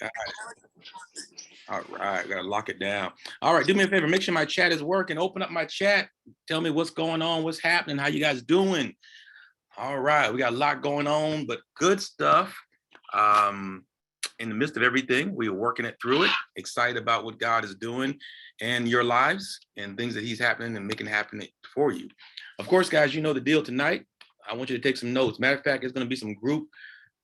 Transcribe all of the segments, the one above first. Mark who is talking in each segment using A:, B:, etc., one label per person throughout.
A: Yeah. All right, gotta lock it down. All right, do me a favor, make sure my chat is working. Open up my chat. Tell me what's going on, what's happening, how you guys doing. All right, we got a lot going on, but good stuff. Um, in the midst of everything, we are working it through it. Excited about what God is doing in your lives and things that He's happening and making happen for you. Of course, guys, you know the deal tonight. I want you to take some notes. Matter of fact, it's going to be some group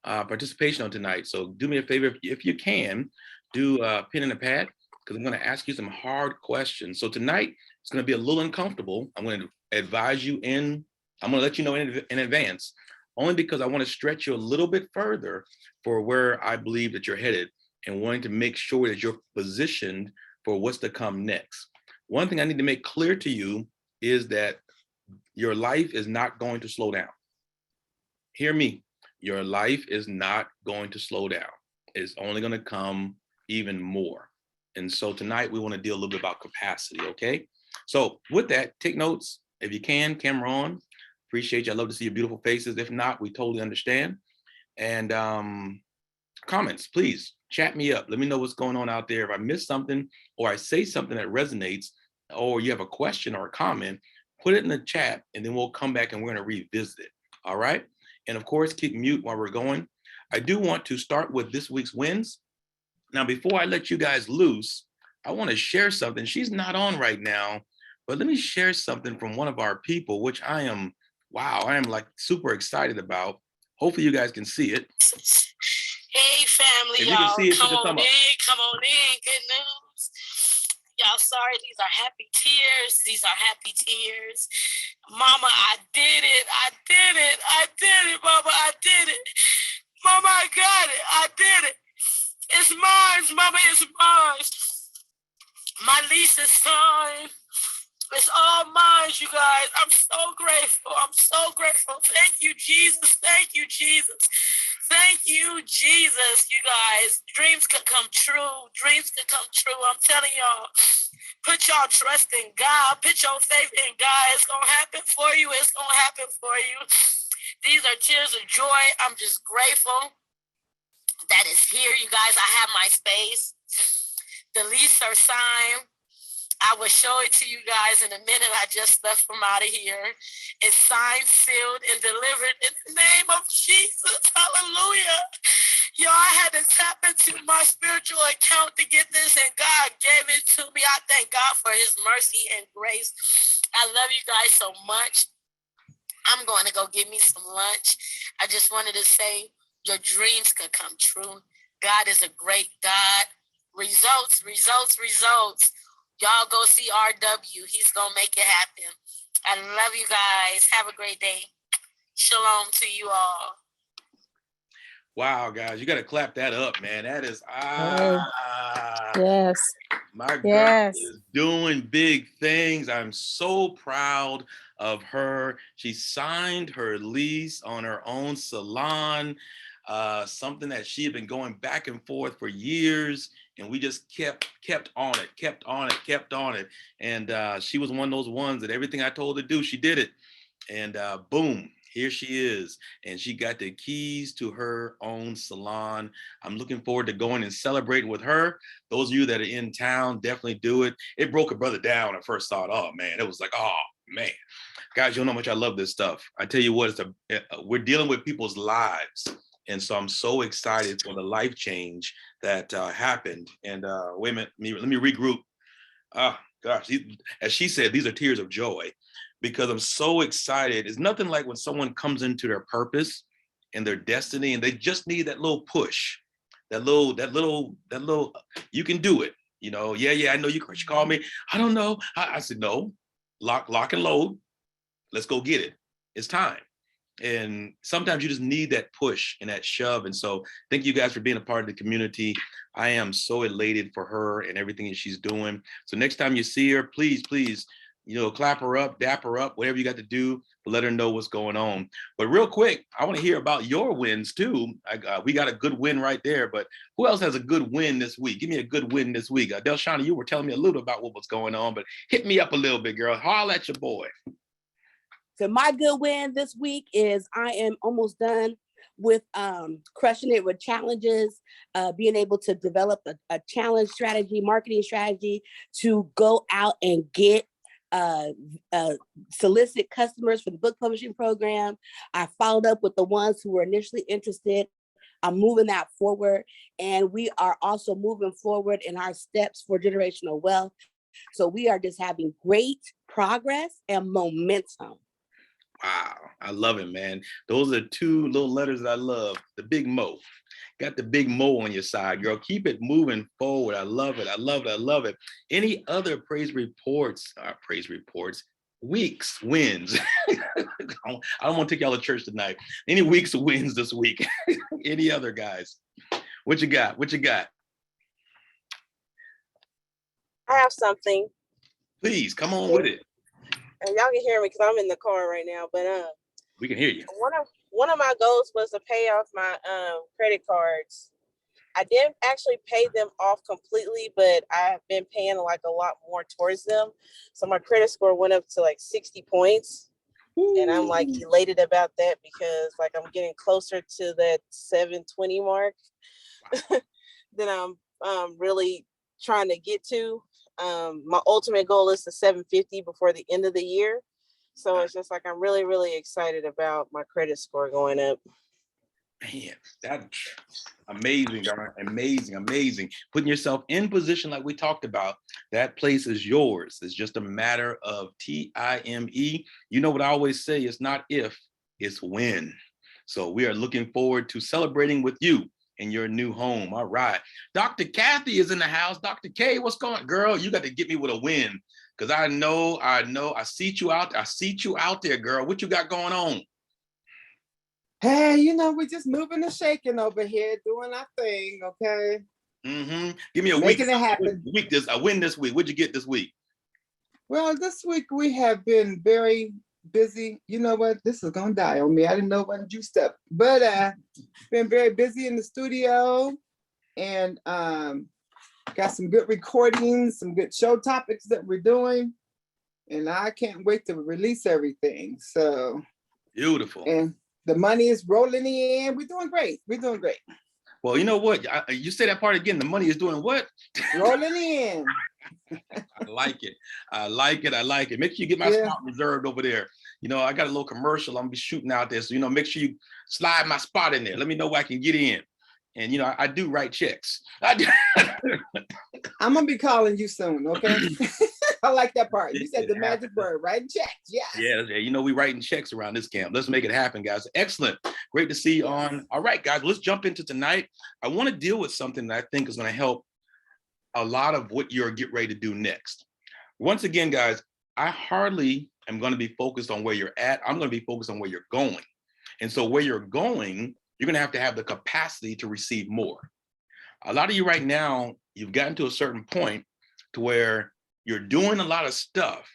A: participation on tonight. So do me a favor, if you can, do a pen and a pad, because I'm going to ask you some hard questions. So tonight, it's going to be a little uncomfortable. I'm going to advise you I'm going to let you know in advance, only because I want to stretch you a little bit further for where I believe that you're headed and wanting to make sure that you're positioned for what's to come next. One thing I need to make clear to you is that your life is not going to slow down. Hear me. Your life is not going to slow down. It's only going to come even more. And so tonight we want to deal a little bit about capacity, okay? So with that, take notes. If you can, camera on. Appreciate you. I love to see your beautiful faces. If not, we totally understand. And comments, please chat me up. Let me know what's going on out there. If I miss something or I say something that resonates, or you have a question or a comment, put it in the chat and then we'll come back and we're going to revisit it. All right. And of course, keep mute while we're going. I do want to start with this week's wins. Now, before I let you guys loose, I want to share something. She's not on right now, but let me share something from one of our people, which I am like super excited about. Hopefully you guys can see it.
B: Hey, family,
A: if
B: y'all.
A: You can see it,
B: come on in. Good news. Y'all, sorry, these are happy tears. These are happy tears. Mama, I did it. I did it. I did it, Mama. I did it. Mama, I got it. I did it. It's mine, Mama. It's mine. My lease is signed. It's all mine, you guys. I'm so grateful. I'm so grateful. Thank you, Jesus. Thank you, Jesus. Thank you, Jesus, you guys. Dreams could come true. Dreams could come true. I'm telling y'all, put y'all trust in God. Put your faith in God. It's going to happen for you. It's going to happen for you. These are tears of joy. I'm just grateful that it's here, you guys. I have my space. The lease are signed. I will show it to you guys in a minute. I just left from out of here. It's signed, sealed, and delivered in the name of Jesus. Hallelujah. Yo, I had to tap into my spiritual account to get this, and God gave it to me. I thank God for His mercy and grace. I love you guys so much. I'm going to go get me some lunch. I just wanted to say your dreams could come true. God is a great God. Results, results, results. Y'all go see RW. He's going to make it happen. I love you guys. Have a great day. Shalom to you all.
A: Wow, guys, you got to clap that up, man. That is,
C: yes.
A: My girl is doing big things. I'm so proud of her. She signed her lease on her own salon, something that she had been going back and forth for years. And we just kept on it. And she was one of those ones that everything I told her to do, she did it. And boom, here she is. And she got the keys to her own salon. I'm looking forward to going and celebrating with her. Those of you that are in town, definitely do it. It broke a brother down at first thought. Oh man, it was like, oh man. Guys, you know how much I love this stuff. I tell you what, we're dealing with people's lives. And so I'm so excited for the life change that happened. And wait a minute, let me regroup. Gosh, as she said, these are tears of joy because I'm so excited. It's nothing like when someone comes into their purpose and their destiny and they just need that little push, that little, you can do it. You know, yeah, I know you called me. I don't know. I said, no, lock and load. Let's go get it. It's time. And sometimes you just need that push and that shove. And so thank you guys for being a part of the community. I am so elated for her and everything that she's doing. So next time you see her, please, clap her up, dap her up, whatever you got to do to let her know what's going on. But real quick, I want to hear about your wins too. We got a good win right there, but who else has a good win this week? Give me a good win this week. Delshana, you were telling me a little about what was going on, but hit me up a little bit, girl. Holler at your boy.
C: So my good win this week is I am almost done with crushing it with challenges, being able to develop a challenge strategy, marketing strategy to go out and get solicit customers for the book publishing program. I followed up with the ones who were initially interested. I'm moving that forward. And we are also moving forward in our steps for generational wealth. So we are just having great progress and momentum.
A: Wow, I love it, man. Those are two little letters that I love. The big Mo. Got the big Mo on your side, girl. Keep it moving forward. I love it. I love it. I love it. Any other weeks, wins? I don't want to take y'all to church tonight. Any weeks, wins this week? Any other guys? What you got? What you got?
D: I have something.
A: Please, come on with it.
D: And y'all can hear me because I'm in the car right now. But
A: we can hear you.
D: One of my goals was to pay off my credit cards. I didn't actually pay them off completely, but I've been paying like a lot more towards them. So my credit score went up to like 60 points. Ooh. And I'm like elated about that because like I'm getting closer to that 720 mark that I'm really trying to get to. My ultimate goal is to 750 before the end of the year. So it's just like, I'm really, really excited about my credit score going up.
A: Man, that's amazing, girl. Amazing. Putting yourself in position like we talked about, that place is yours. It's just a matter of time. You know what I always say, it's not if, it's when. So we are looking forward to celebrating with you in your new home. All right. Dr. Kathy is in the house. Dr. K, what's going on? Girl, you got to get me with a win. Because I know, I see you out there, girl. What you got going on?
E: Hey, we're just moving and shaking over here, doing our thing, okay?
A: Mm-hmm. Give me a
E: Making it happen.
A: A win this week. What'd you get this week?
E: Well, this week we have been very busy. You know what? This is gonna die on me. I didn't know when juiced up, but been very busy in the studio and got some good recordings, some good show topics that we're doing, and I can't wait to release everything. So
A: beautiful.
E: And the money is rolling in. We're doing great.
A: Well, you know what? You say that part again. The money is doing what?
E: Rolling in.
A: I like it. Make sure you get my spot reserved over there. I got a little commercial I'm gonna be shooting out there. So, make sure you slide my spot in there. Let me know where I can get in. And, I do write checks.
E: I'm gonna be calling you soon, okay? I like that part. You said the magic word, writing checks. Yes.
A: Yeah, we writing checks around this camp. Let's make it happen, guys. Excellent. Great to see you on. All right, guys, let's jump into tonight. I want to deal with something that I think is going to help a lot of what you're getting ready to do next. Once again, guys, I hardly am going to be focused on where you're at. I'm going to be focused on where you're going. And so where you're going, you're going to have the capacity to receive more. A lot of you right now, you've gotten to a certain point to where you're doing a lot of stuff.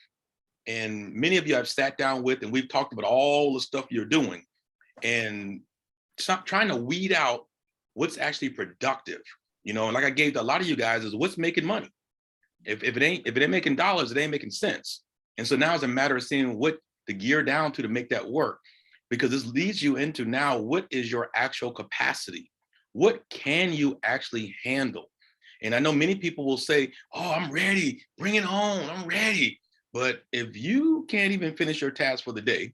A: And many of you I've sat down with and we've talked about all the stuff you're doing and trying to weed out what's actually productive. And like I gave to a lot of you guys is what's making money. If it ain't making dollars, it ain't making sense. And so now it's a matter of seeing what to gear down to make that work, because this leads you into now, what is your actual capacity? What can you actually handle? And I know many people will say, oh, I'm ready, bring it on, I'm ready. But if you can't even finish your task for the day,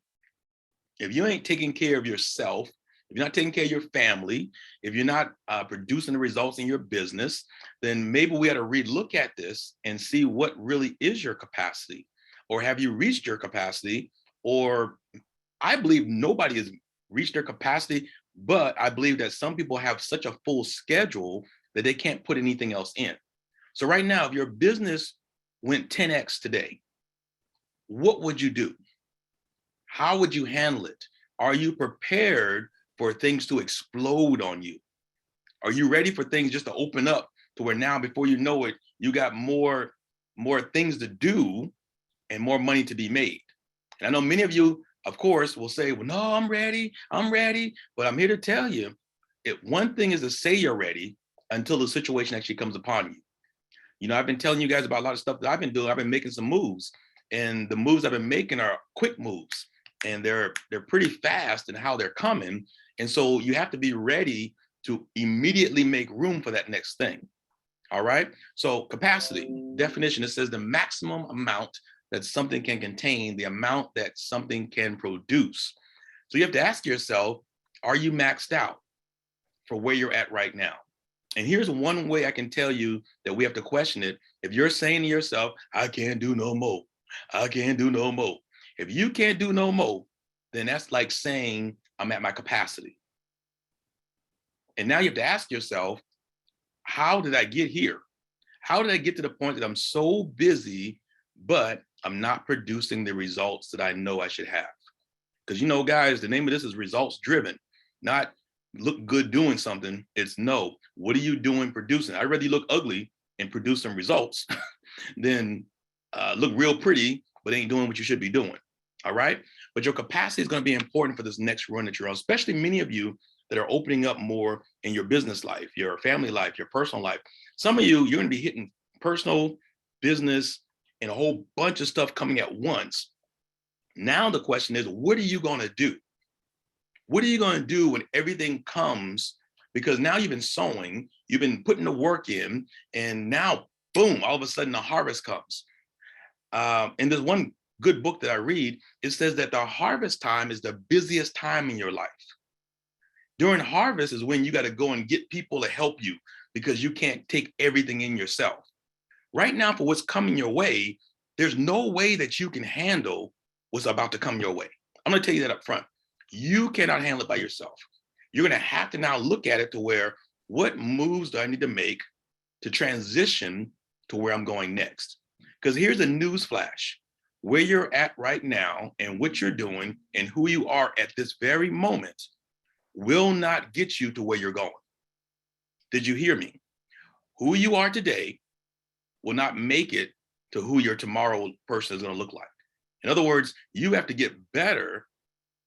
A: if you ain't taking care of yourself, if you're not taking care of your family, if you're not producing the results in your business, then maybe we had to relook at this and see what really is your capacity. Or have you reached your capacity? Or I believe nobody has reached their capacity, but I believe that some people have such a full schedule that they can't put anything else in. So right now, if your business went 10x today, what would you do? How would you handle it? Are you prepared for things to explode on you? Are you ready for things just to open up to where now, before you know it, you got more things to do and more money to be made? And I know many of you, of course, will say, well, no, I'm ready. But I'm here to tell you, one thing is to say you're ready until the situation actually comes upon you. I've been telling you guys about a lot of stuff that I've been doing. I've been making some moves, and the moves I've been making are quick moves, and they're pretty fast in how they're coming. And so you have to be ready to immediately make room for that next thing. All right. So capacity definition, it says the maximum amount that something can contain, the amount that something can produce. So you have to ask yourself, are you maxed out for where you're at right now? And here's one way I can tell you that we have to question it. If you're saying to yourself, I can't do no more, I can't do no more. If you can't do no more, then that's like saying I'm at my capacity. And now you have to ask yourself, how did I get here? How did I get to the point that I'm so busy, but I'm not producing the results that I know I should have? Because, you know, guys, the name of this is results driven, not look good doing something. It's no, what are you doing producing? I'd rather you look ugly and produce some results than look real pretty, but ain't doing what you should be doing. All right. But your capacity is going to be important for this next run that you're on, especially many of you that are opening up more in your business life, your family life, your personal life. Some of you, you're going to be hitting personal, business, and a whole bunch of stuff coming at once. Now the question is, what are you going to do? What are you going to do when everything comes? Because now you've been sowing, you've been putting the work in, and now, boom, all of a sudden the harvest comes. And there's one good book that I read, it says that the harvest time is the busiest time in your life. During harvest is when you got to go and get people to help you because you can't take everything in yourself. Right now, for what's coming your way, there's no way that you can handle what's about to come your way. I'm going to tell you that up front. You cannot handle it by yourself. You're going to have to now look at it to where, what moves do I need to make to transition to where I'm going next? Because here's a news flash. Where you're at right now and what you're doing and who you are at this very moment will not get you to where you're going. Did you hear me? Who you are today will not make it to who your tomorrow person is going to look like. In other words, you have to get better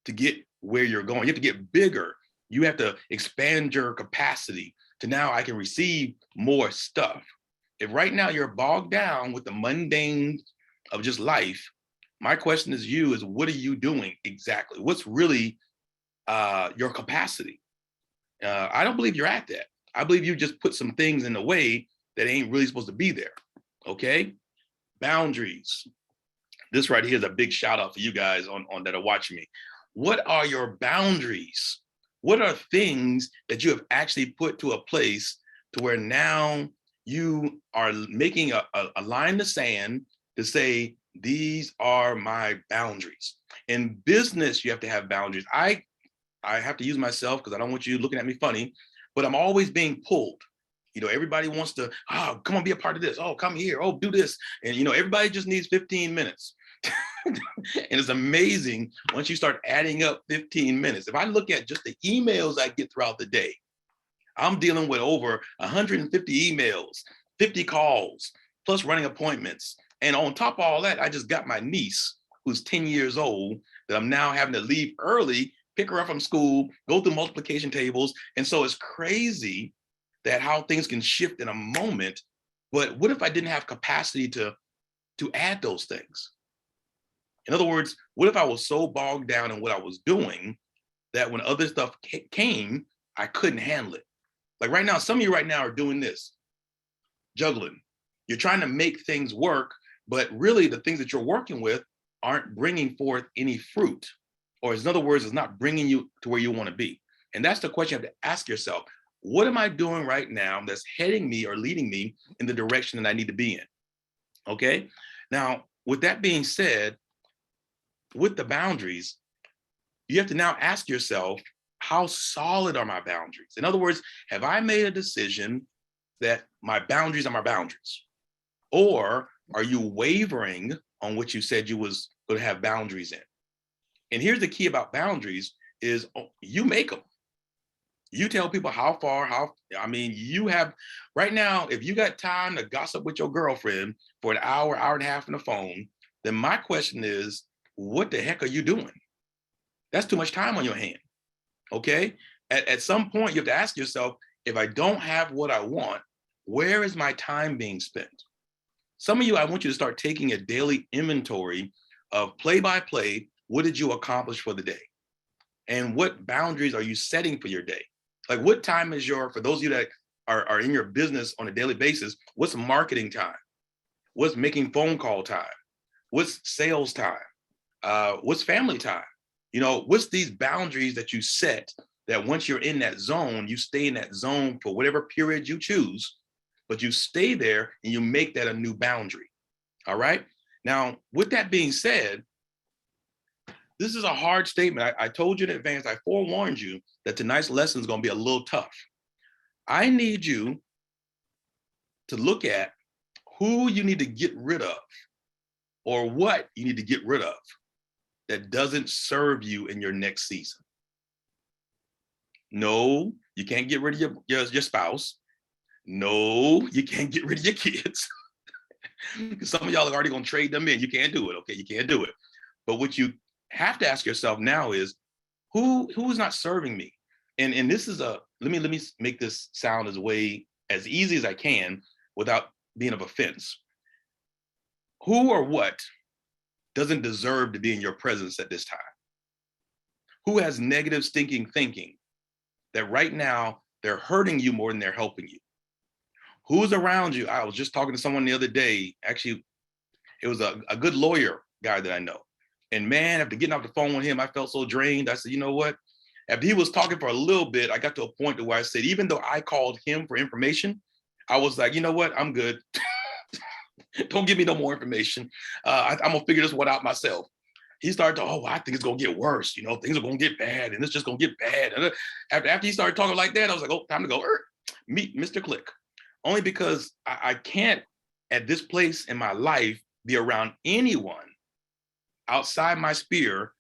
A: to get where you're going. You have to get bigger. You have to expand your capacity to now I can receive more stuff. If right now you're bogged down with the mundane of just life, my question is you is, what are you doing exactly? What's really your capacity? I don't believe you're at that. I believe you just put some things in the way that ain't really supposed to be there. Okay? Boundaries. This right here is a big shout out for you guys on that are watching me. What are your boundaries? What are things that you have actually put to a place to where now you are making a line in the sand to say, these are my boundaries. In business, you have to have boundaries. I have to use myself because I don't want you looking at me funny, but I'm always being pulled. You know, everybody wants to, oh, come on, be a part of this. Oh, come here. Oh, do this. And, you know, everybody just needs 15 minutes. And it's amazing once you start adding up 15 minutes. If I look at just the emails I get throughout the day, I'm dealing with over 150 emails, 50 calls, plus running appointments. And on top of all that, I just got my niece, who's 10 years old, that I'm now having to leave early, pick her up from school, go through multiplication tables. And so it's crazy that how things can shift in a moment. But what if I didn't have capacity to add those things? In other words, what if I was so bogged down in what I was doing that when other stuff came, I couldn't handle it? Like right now, some of you right now are doing this, juggling. You're trying to make things work, but really the things that you're working with aren't bringing forth any fruit. Or in other words, it's not bringing you to where you want to be. And that's the question you have to ask yourself. What am I doing right now that's heading me or leading me in the direction that I need to be in? Okay. Now, with that being said, with the boundaries, you have to now ask yourself, how solid are my boundaries? In other words, have I made a decision that my boundaries are my boundaries? Or are you wavering on what you said you was going to have boundaries in? And here's the key about boundaries is you make them. You tell people how far, you have, right now, if you got time to gossip with your girlfriend for an hour, hour and a half on the phone, then my question is, what the heck are you doing? That's too much time on your hand, okay? At some point, you have to ask yourself, if I don't have what I want, where is my time being spent? Some of you, I want you to start taking a daily inventory of play by play, what did you accomplish for the day? And what boundaries are you setting for your day? Like what time is for those of you that are in your business on a daily basis, what's marketing time? What's making phone call time? What's sales time? What's family time? You know, what's these boundaries that you set that once you're in that zone, you stay in that zone for whatever period you choose, but you stay there and you make that a new boundary. All right. Now, with that being said, this is a hard statement. I told you in advance, I forewarned you that tonight's lesson is going to be a little tough. I need you to look at who you need to get rid of or what you need to get rid of that doesn't serve you in your next season. No, you can't get rid of your spouse. No, you can't get rid of your kids. Some of y'all are already going to trade them in. You can't do it. Okay, you can't do it. But what you have to ask yourself now is who is not serving me? And this is let me make this sound as easy as I can without being of offense. Who or what doesn't deserve to be in your presence at this time? Who has negative stinking thinking that right now they're hurting you more than they're helping you? Who's around you? I was just talking to someone the other day. Actually, it was a good lawyer guy that I know. And man, after getting off the phone with him, I felt so drained. I said, you know what? After he was talking for a little bit, I got to a point to where I said, even though I called him for information, I was like, you know what? I'm good. Don't give me no more information. I'm gonna figure this one out myself. He started to, I think it's gonna get worse. You know, things are gonna get bad and it's just gonna get bad. And after he started talking like that, I was like, oh, time to go meet Mr. Click. Only because I can't at this place in my life be around anyone outside my sphere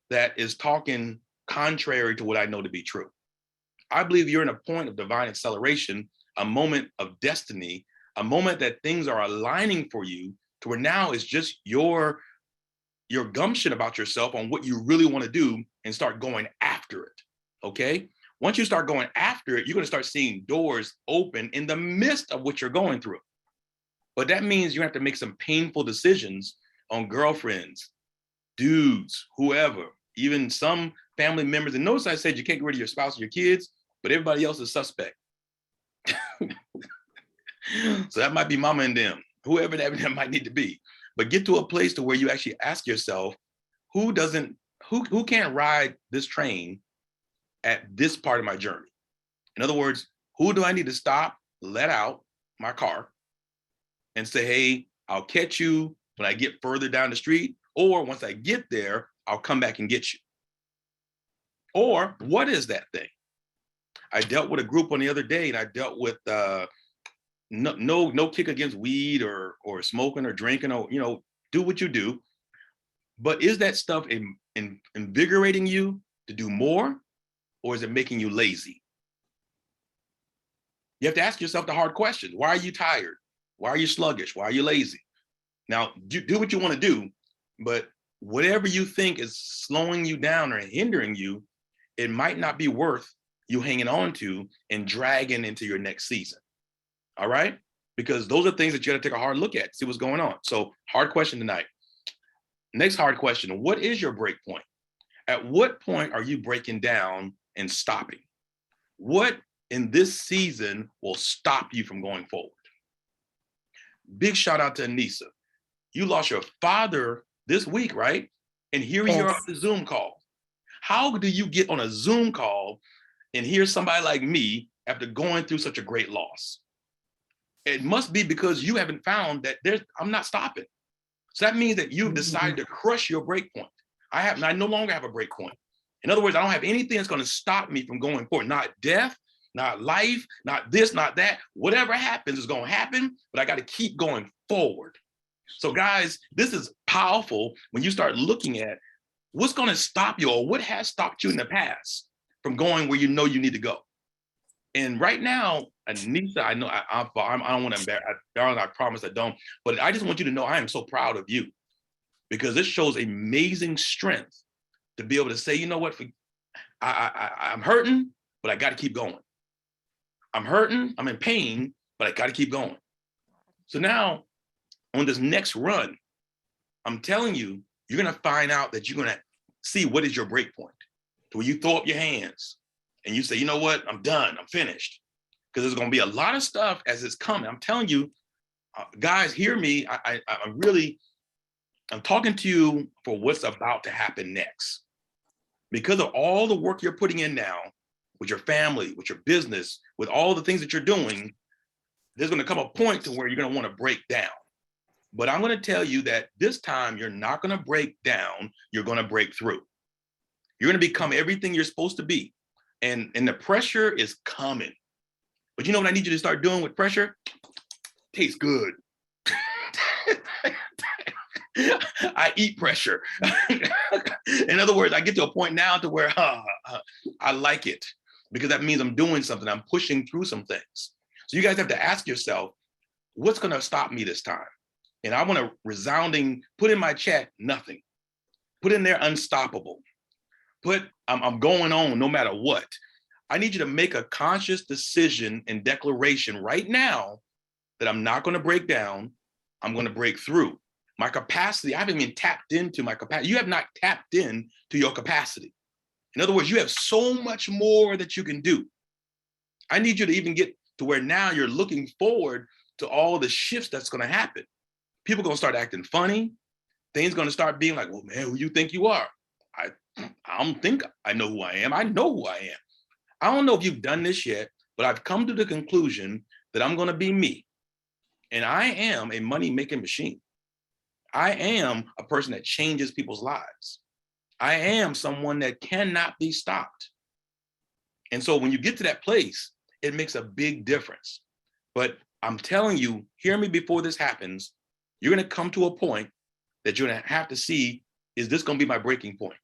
A: that is talking contrary to what I know to be true. I believe you're in a point of divine acceleration, a moment of destiny, a moment that things are aligning for you to where now it's just your gumption about yourself on what you really want to do and start going after it. Okay. Once you start going after it, you're going to start seeing doors open in the midst of what you're going through. But that means you have to make some painful decisions on girlfriends, dudes, whoever, even some family members. And notice I said you can't get rid of your spouse or your kids, but everybody else is suspect. So that might be mama and them, whoever that might need to be. But get to a place to where you actually ask yourself, who can't ride this train at this part of my journey? In other words, who do I need to stop, let out my car and say, hey, I'll catch you when I get further down the street, or once I get there, I'll come back and get you. Or what is that thing? I dealt with a group on the other day and I dealt with no kick against weed or smoking or drinking or, do what you do. But is that stuff invigorating you to do more, or is it making you lazy? You have to ask yourself the hard questions. Why are you tired? Why are you sluggish? Why are you lazy? Now, do what you want to do, but whatever you think is slowing you down or hindering you, it might not be worth you hanging on to and dragging into your next season. All right? Because those are things that you got to take a hard look at, see what's going on. So, hard question tonight. Next hard question, what is your break point? At what point are you breaking down and stopping? What in this season will stop you from going forward? Big shout out to Anissa. You lost your father this week, right? And here you are on the Zoom call. How do you get on a Zoom call and hear somebody like me after going through such a great loss? It must be because you haven't found that I'm not stopping. So that means that you've decided to crush your break point. I no longer have a break point. In other words, I don't have anything that's going to stop me from going forward. Not death, not life, not this, not that. Whatever happens is going to happen, but I got to keep going forward. So guys, this is powerful when you start looking at what's going to stop you or what has stopped you in the past from going where you know you need to go. And right now, Anissa, I know I don't want to embarrass, darling, I promise I don't, but I just want you to know I am so proud of you because this shows amazing strength to be able to say, you know what, I'm hurting, but I got to keep going. I'm hurting, I'm in pain, but I got to keep going. So now on this next run, I'm telling you, you're going to find out that you're going to see what is your break point. to where you throw up your hands and you say, you know what, I'm done, I'm finished. Because there's gonna be a lot of stuff as it's coming. I'm telling you, guys, hear me. I'm talking to you for what's about to happen next. Because of all the work you're putting in now with your family, with your business, with all the things that you're doing, there's gonna come a point to where you're gonna wanna break down. But I'm gonna tell you that this time you're not gonna break down, you're gonna break through. You're gonna become everything you're supposed to be. And the pressure is coming. But you know what I need you to start doing with pressure? Tastes good. I eat pressure. In other words, I get to a point now to where I like it because that means I'm doing something. I'm pushing through some things. So you guys have to ask yourself, what's going to stop me this time? And I want to put in my chat, nothing. Put in there unstoppable. Put I'm going on no matter what. I need you to make a conscious decision and declaration right now that I'm not going to break down. I'm going to break through. My capacity, I haven't even tapped into my capacity. You have not tapped in to your capacity. In other words, you have so much more that you can do. I need you to even get to where now you're looking forward to all the shifts that's going to happen. People are going to start acting funny. Things going to start being like, well, man, who you think you are? I don't think I know who I am. I know who I am. I don't know if you've done this yet, but I've come to the conclusion that I'm going to be me. And I am a money-making machine. I am a person that changes people's lives. I am someone that cannot be stopped. And so when you get to that place, it makes a big difference. But I'm telling you, hear me before this happens, you're going to come to a point that you're going to have to see, is this going to be my breaking point?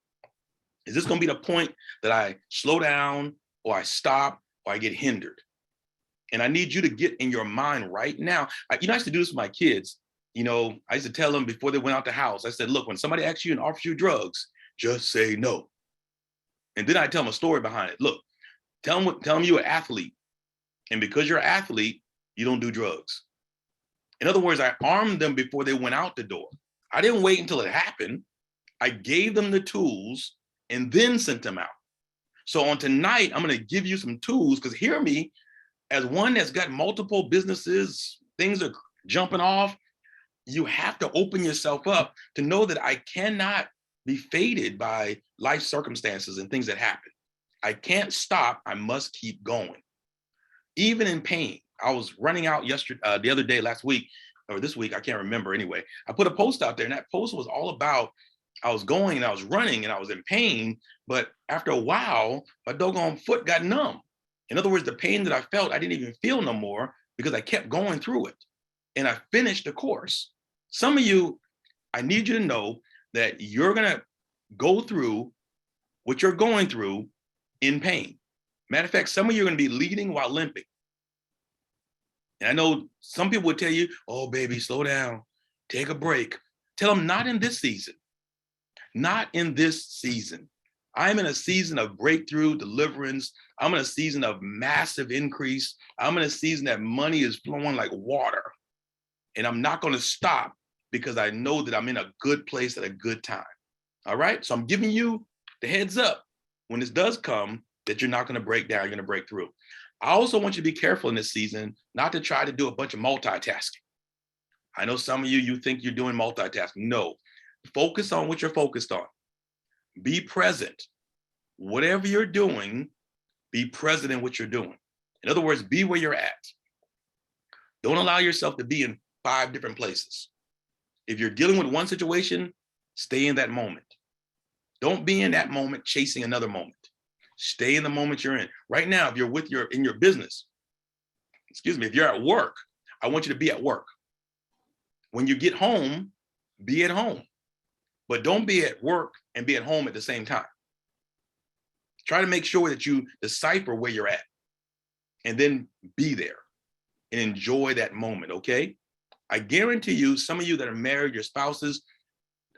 A: Is this going to be the point that I slow down or I stop or I get hindered? And I need you to get in your mind right now. I used to do this with my kids. I used to tell them before they went out the house, I said, look, when somebody asks you and offers you drugs, just say no. And then I tell them a story behind it. Look, tell them you're an athlete. And because you're an athlete, you don't do drugs. In other words, I armed them before they went out the door. I didn't wait until it happened. I gave them the tools and then sent them out. So on tonight, I'm going to give you some tools, because hear me, as one that's got multiple businesses, things are jumping off, you have to open yourself up to know that I cannot be faded by life circumstances and things that happen. I can't stop. I must keep going. Even in pain. I was running out the other day, last week, or this week, I can't remember anyway. I put a post out there, and that post was all about, I was going and I was running and I was in pain, but after a while, my doggone foot got numb. In other words, the pain that I felt, I didn't even feel no more because I kept going through it. And I finished the course. Some of you, I need you to know that you're going to go through what you're going through in pain. Matter of fact, some of you are going to be leading while limping. And I know some people would tell you, oh, baby, slow down, take a break. Tell them not in this season. Not in this season. I'm in a season of breakthrough, deliverance. I'm in a season of massive increase. I'm in a season that money is flowing like water. And I'm not going to stop because I know that I'm in a good place at a good time. All right? So I'm giving you the heads up when this does come that you're not going to break down, you're going to break through. I also want you to be careful in this season not to try to do a bunch of multitasking. I know some of you think you're doing multitasking. No. Focus on what you're focused on. Be present. Whatever you're doing, be present in what you're doing. In other words, be where you're at. Don't allow yourself to be in 5 different places. If you're dealing with one situation, stay in that moment. Don't be in that moment chasing another moment. Stay in the moment you're in. Right now, if you're in your business, if you're at work, I want you to be at work. When you get home, be at home. But don't be at work and be at home at the same time. Try to make sure that you decipher where you're at and then be there and enjoy that moment, okay? I guarantee you, some of you that are married, your spouses,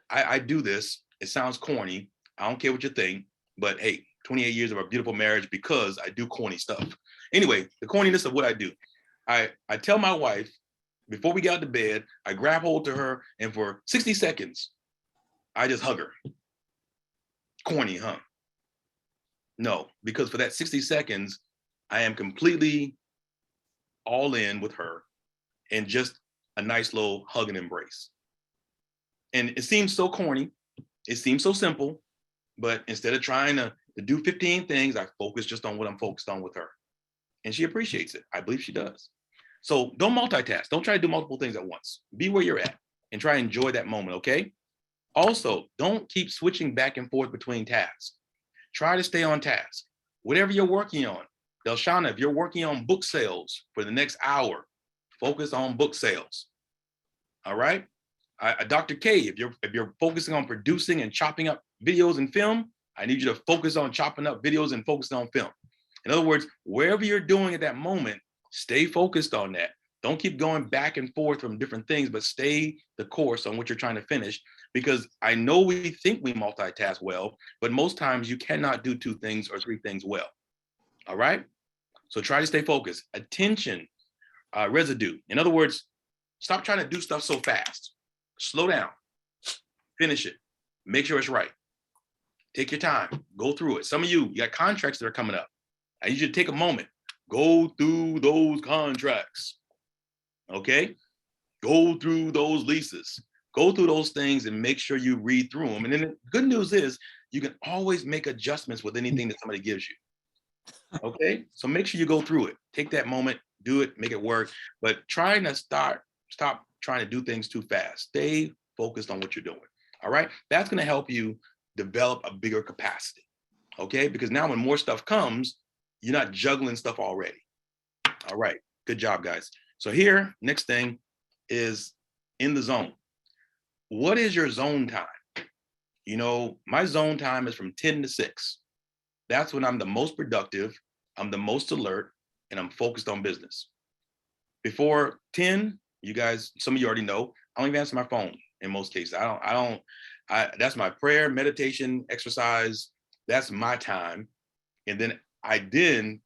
A: I do this. It sounds corny. I don't care what you think, but hey, 28 years of a beautiful marriage because I do corny stuff. Anyway, the corniness of what I do. I tell my wife, before we get out to bed, I grab hold to her, and for 60 seconds, I just hug her. Corny, huh? No, because for that 60 seconds, I am completely all in with her and just a nice little hug and embrace. And it seems so corny. It seems so simple, but instead of trying to do 15 things, I focus just on what I'm focused on with her. And she appreciates it. I believe she does. So don't multitask. Don't try to do multiple things at once. Be where you're at and try to enjoy that moment, okay? Also, don't keep switching back and forth between tasks. Try to stay on task. Whatever you're working on, Delshana, if you're working on book sales for the next hour, focus on book sales. All right? Dr. K, if you're focusing on producing and chopping up videos and film, I need you to focus on chopping up videos and focusing on film. In other words, wherever you're doing at that moment, stay focused on that. Don't keep going back and forth from different things, but stay the course on what you're trying to finish. Because I know we think we multitask well, but most times you cannot do 2 things or 3 things well. All right? So try to stay focused. Attention residue. In other words, stop trying to do stuff so fast. Slow down. Finish it. Make sure it's right. Take your time. Go through it. Some of you got contracts that are coming up. I need you to take a moment. Go through those contracts. Okay? Go through those leases. Go through those things and make sure you read through them. And then the good news is you can always make adjustments with anything that somebody gives you. Okay? So make sure you go through it. Take that moment, do it, make it work. But trying to stop trying to do things too fast. Stay focused on what you're doing. All right? That's going to help you develop a bigger capacity. Okay? Because now when more stuff comes, you're not juggling stuff already. All right. Good job, guys. So here, next thing is in the zone. What is your zone time? You know, my zone time is from 10 to 6. That's when I'm the most productive, I'm the most alert, and I'm focused on business. Before 10, you guys, some of you already know, I don't even answer my phone in most cases. That's my prayer, meditation, exercise. That's my time. And then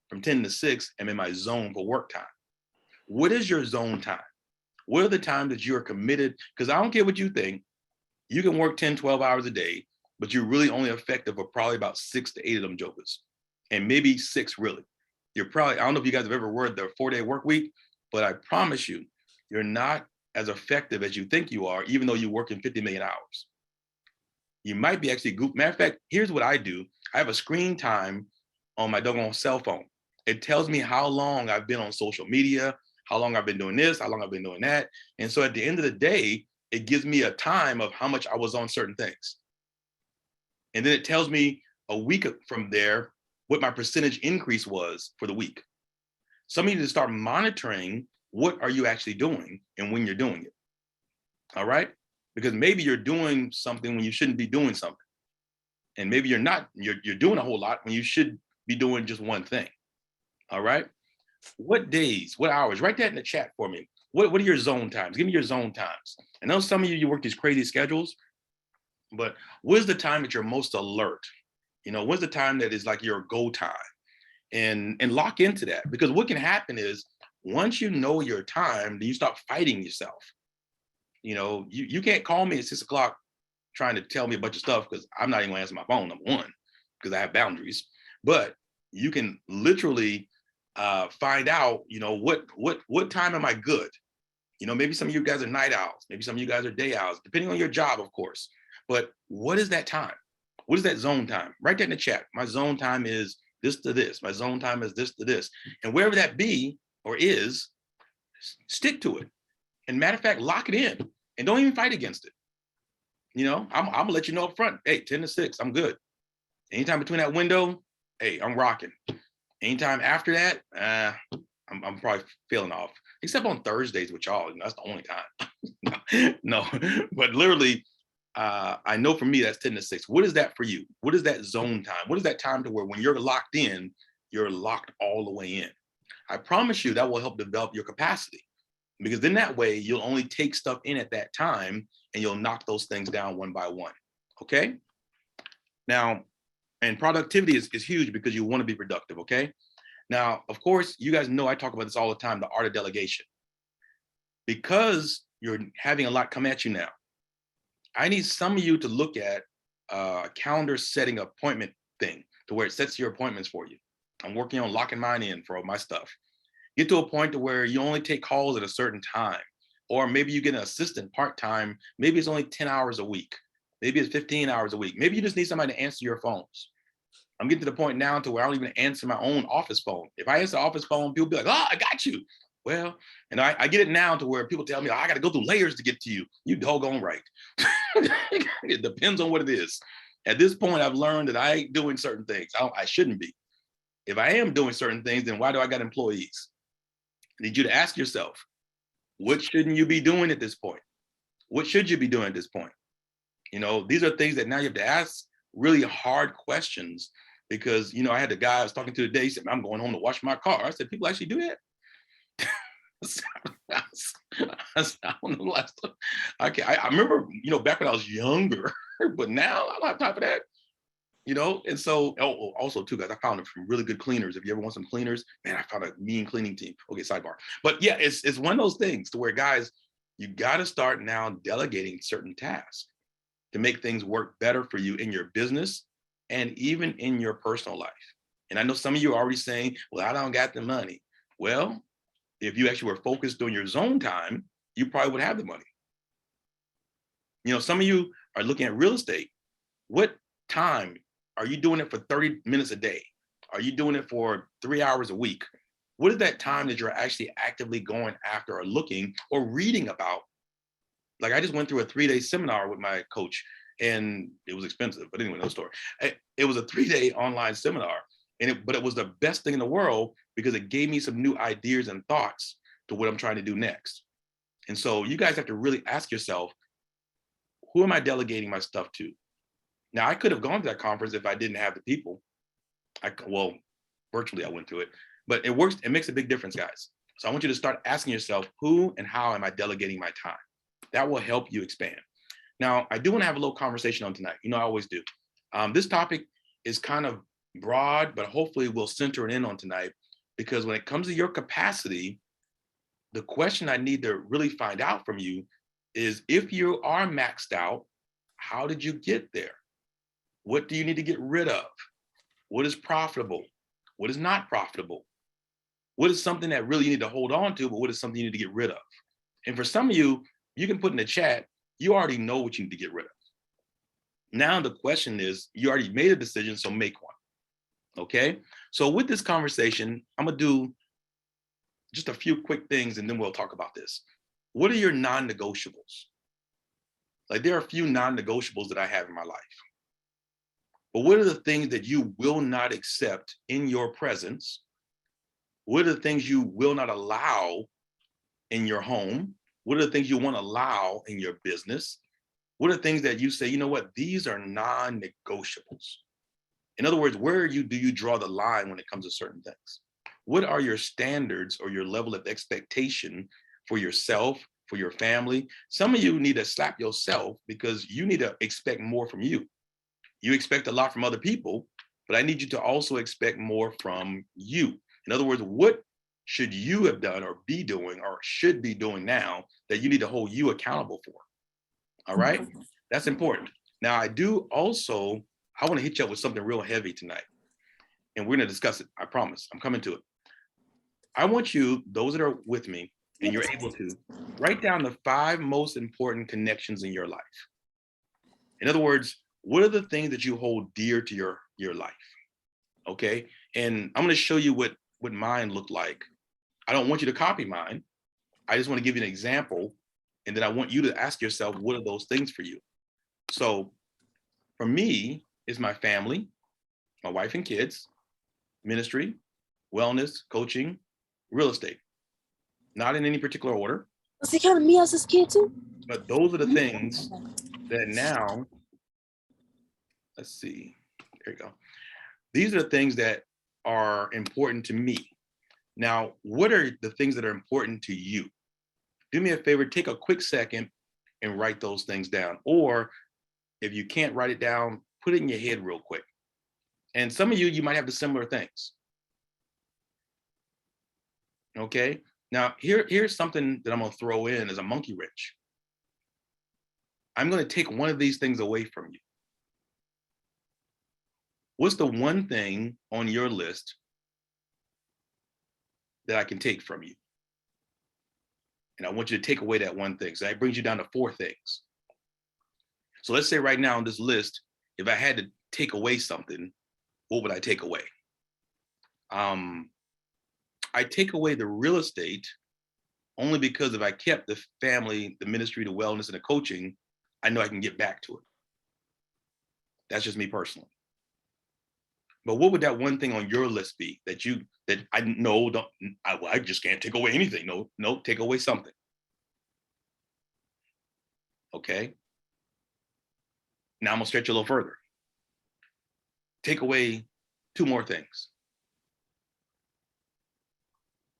A: from 10 to 6, I'm in my zone for work time. What is your zone time? What are the times that you're committed? Because I don't care what you think. You can work 10, 12 hours a day, but you're really only effective for probably about 6 to 8 of them jokers. And maybe 6 really. You're probably, I don't know if you guys have ever worked the 4-day work week, but I promise you, you're not as effective as you think you are, even though you work in 50 million hours. You might be actually, matter of fact, here's what I do. I have a screen time on my doggone cell phone. It tells me how long I've been on social media, how long I've been doing this, how long I've been doing that. And so at the end of the day, it gives me a time of how much I was on certain things. And then it tells me a week from there what my percentage increase was for the week. Some of you need to start monitoring what are you actually doing and when you're doing it. All right? Because maybe you're doing something when you shouldn't be doing something. And maybe you're not, you're doing a whole lot when you should be doing just one thing. All right? What days, what hours? Write that in the chat for me. What are your zone times? Give me your zone times. I know some of you work these crazy schedules, but when's the time that you're most alert? You know, when's the time that is like your go time? And lock into that, because what can happen is once you know your time, then you stop fighting yourself. You know, you can't call me at 6 o'clock trying to tell me a bunch of stuff because I'm not even gonna answer my phone, number one, because I have boundaries. But you can literally find out, you know, what time am I good? You know, maybe some of you guys are night owls, maybe some of you guys are day owls, depending on your job, of course. But what is that time? What is that zone time? Write that in the chat. My zone time is this to this. My zone time is this to this. And wherever that be or is, stick to it. And matter of fact, lock it in and don't even fight against it. You know, I'm gonna let you know up front, hey, 10 to 6, I'm good. Anytime between that window, hey, I'm rocking. Anytime after that, I'm probably feeling off, except on Thursdays with y'all. You know, that's the only time. No, but literally, I know for me, that's 10 to 6. What is that for you? What is that zone time? What is that time to where when you're locked in, you're locked all the way in? I promise you that will help develop your capacity, because then that way you'll only take stuff in at that time and you'll knock those things down one by one. Okay. Now, and productivity is huge because you want to be productive. Okay. Now, of course, you guys know I talk about this all the time, the art of delegation. Because you're having a lot come at you now, I need some of you to look at a calendar setting appointment thing. to where it sets your appointments for you. I'm working on locking mine in for all my stuff. Get to a point to where you only take calls at a certain time, or maybe you get an assistant part-time. Maybe it's only 10 hours a week. Maybe it's 15 hours a week. Maybe you just need somebody to answer your phones. I'm getting to the point now to where I don't even answer my own office phone. If I answer the office phone, people be like, oh, I got you. Well, and I get it now to where people tell me, oh, I got to go through layers to get to you. You doggone right. It depends on what it is. At this point, I've learned that I ain't doing certain things. I shouldn't be. If I am doing certain things, then why do I got employees? I need you to ask yourself, what shouldn't you be doing at this point? What should you be doing at this point? You know, these are things that now you have to ask really hard questions, because, you know, I had the guy I was talking to today, he said, I'm going home to wash my car. I said, people actually do that? I don't know last time. I remember, you know, back when I was younger, but now I don't have time for that. You know, and so also too, guys, I found some really good cleaners. If you ever want some cleaners, man, I found a mean cleaning team. Okay, sidebar. But yeah, it's one of those things to where, guys, you got to start now delegating certain tasks to make things work better for you in your business and even in your personal life. And I know some of you are already saying, well, I don't got the money. Well, if you actually were focused on your zone time, you probably would have the money. You know, some of you are looking at real estate. What time are you doing it for 30 minutes a day? Are you doing it for 3 hours a week? What is that time that you're actually actively going after or looking or reading about? Like, I just went through a 3-day seminar with my coach, and it was expensive, but anyway, no story. It was a 3-day online seminar, but it was the best thing in the world because it gave me some new ideas and thoughts to what I'm trying to do next. And so you guys have to really ask yourself, who am I delegating my stuff to? Now, I could have gone to that conference if I didn't have the people. Well, virtually I went to it, but it works. It makes a big difference, guys. So I want you to start asking yourself, who and how am I delegating my time? That will help you expand. Now, I do want to have a little conversation on tonight. You know, I always do. This topic is kind of broad, but hopefully we'll center it in on tonight, because when it comes to your capacity, the question I need to really find out from you is, if you are maxed out, how did you get there? What do you need to get rid of? What is profitable? What is not profitable? What is something that really you need to hold on to, but what is something you need to get rid of? And for some of you, you can put in the chat, you already know what you need to get rid of. Now the question is, you already made a decision, so make one. Okay? So with this conversation, I'm gonna do just a few quick things and then we'll talk about this. What are your non-negotiables? Like, there are a few non-negotiables that I have in my life. But what are the things that you will not accept in your presence? What are the things you will not allow in your home? What are the things you want to allow in your business? What are the things that you say, you know what, these are non-negotiables? In other words, where do you draw the line when it comes to certain things? What are your standards or your level of expectation for yourself, for your family? Some of you need to slap yourself because you need to expect more from you. You expect a lot from other people, but I need you to also expect more from you. In other words, what should you have done or be doing or should be doing now that you need to hold you accountable for? All right, that's important. Now, I want to hit you up with something real heavy tonight, and we're going to discuss it. I promise, I'm coming to it. I want you, those that are with me, and you're able to, write down the 5 most important connections in your life. In other words, what are the things that you hold dear to your life? Okay, and I'm going to show you what mine looked like. I don't want you to copy mine. I just want to give you an example, and then I want you to ask yourself, what are those things for you? So for me, it's my family, my wife and kids, ministry, wellness, coaching, real estate. Not in any particular order.
C: Was he counting me as his kid too?
A: But those are the things that now, let's see, there you go. These are the things that are important to me. Now, what are the things that are important to you? Do me a favor, take a quick second and write those things down. Or if you can't write it down, put it in your head real quick. And some of you might have the similar things. Okay, now here's something that I'm gonna throw in as a monkey wrench. I'm gonna take one of these things away from you. What's the one thing on your list that I can take from you? And I want you to take away that one thing. So that brings you down to 4 things. So let's say right now on this list, if I had to take away something, what would I take away? I take away the real estate only because if I kept the family, the ministry, the wellness, and the coaching, I know I can get back to it. That's just me personally. But what would that one thing on your list be that I know I just can't take away anything. No, take away something. Okay. Now I'm gonna stretch a little further. Take away 2 more things.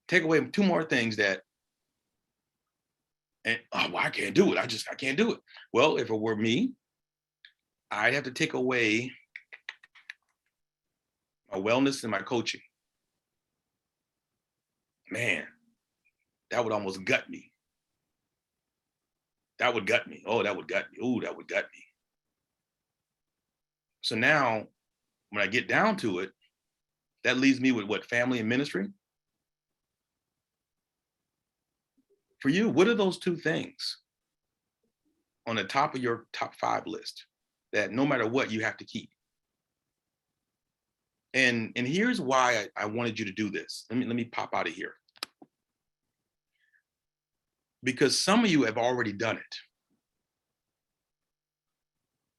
A: Take away 2 more things that, and well, I can't do it. I can't do it. Well, if it were me, I'd have to take away my wellness and my coaching. Man, that would almost gut me. That would gut me. Oh, that would gut me. Oh, that would gut me. So now, when I get down to it, that leaves me with what? Family and ministry? For you, what are those 2 things on the top of your top 5 list that no matter what, you have to keep? And here's why I wanted you to do this. Let me pop out of here. Because some of you have already done it.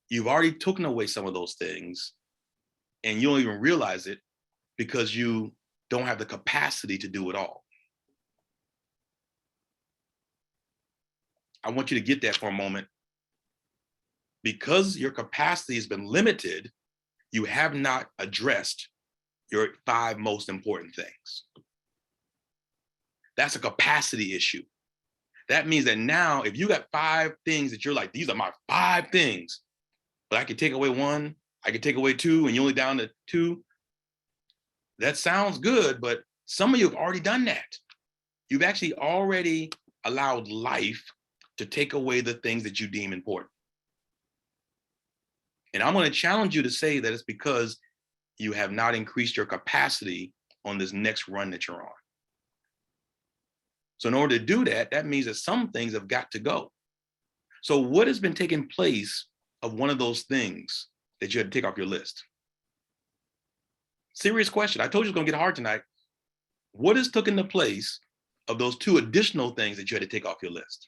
A: You've already taken away some of those things and you don't even realize it because you don't have the capacity to do it all. I want you to get that for a moment. Because your capacity has been limited, you have not addressed your 5 most important things. That's a capacity issue. That means that now, if you got 5 things that you're like, these are my 5 things, but I could take away 1, I could take away 2, and you're only down to 2. That sounds good, but some of you have already done that. You've actually already allowed life to take away the things that you deem important. And I'm going to challenge you to say that it's because you have not increased your capacity on this next run that you're on. So in order to do that, that means that some things have got to go. So what has been taking place of one of those things that you had to take off your list? Serious question. I told you it's going to get hard tonight. What has taken the place of those 2 additional things that you had to take off your list?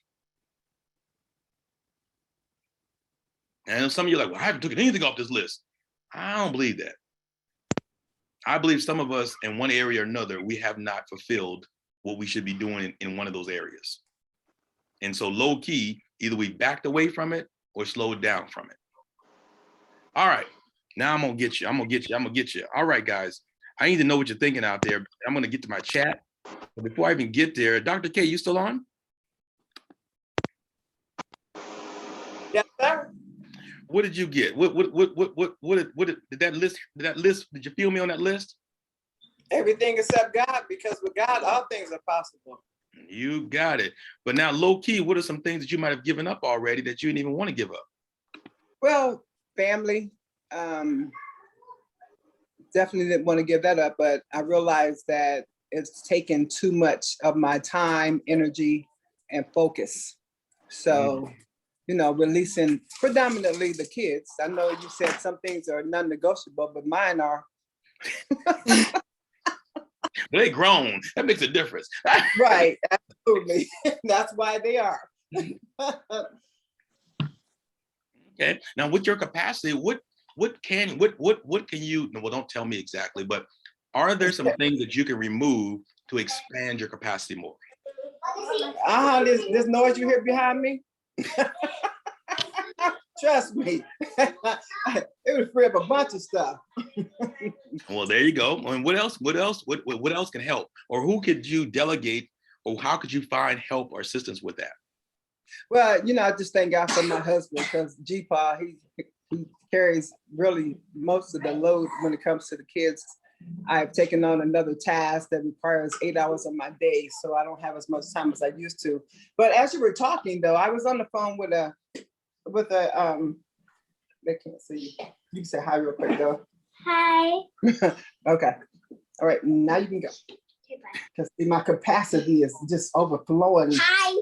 A: And some of you are like, well, I haven't taken anything off this list. I don't believe that. I believe some of us in one area or another, we have not fulfilled what we should be doing in one of those areas. And so low key, either we backed away from it or slowed down from it. All right, now I'm gonna get you. All right, guys, I need to know what you're thinking out there. I'm gonna get to my chat. But before I even get there, Dr. K, you still on?
E: Yes, sir.
A: What did you get? What did that list, did you feel me on that list?
E: Everything except God, because with God, all things are possible.
A: You got it. But now low key, what are some things that you might have given up already that you didn't even want to give up?
E: Well, family, definitely didn't want to give that up, but I realized that it's taken too much of my time, energy, and focus. So, releasing predominantly the kids. I know you said some things are non-negotiable, but mine are.
A: They grown. That makes a difference.
E: Right, absolutely. That's why they are.
A: Okay. Now, with your capacity, what can you? Well, don't tell me exactly, but are there some things that you can remove to expand your capacity more?
E: This noise you hear behind me. Trust me, it would free up a bunch of stuff.
A: Well, there you go. And what else? What else can help? Or who could you delegate? Or how could you find help or assistance with that?
E: Well, I just thank God for my husband, because G-Pa, he carries really most of the load when it comes to the kids. I've taken on another task that requires 8 hours of my day, so I don't have as much time as I used to. But as you were talking, though, I was on the phone with a they can't see you. You can say hi real quick, though.
F: Hi.
E: Okay. All right, now you can go. Because my capacity is just overflowing.
F: Hi.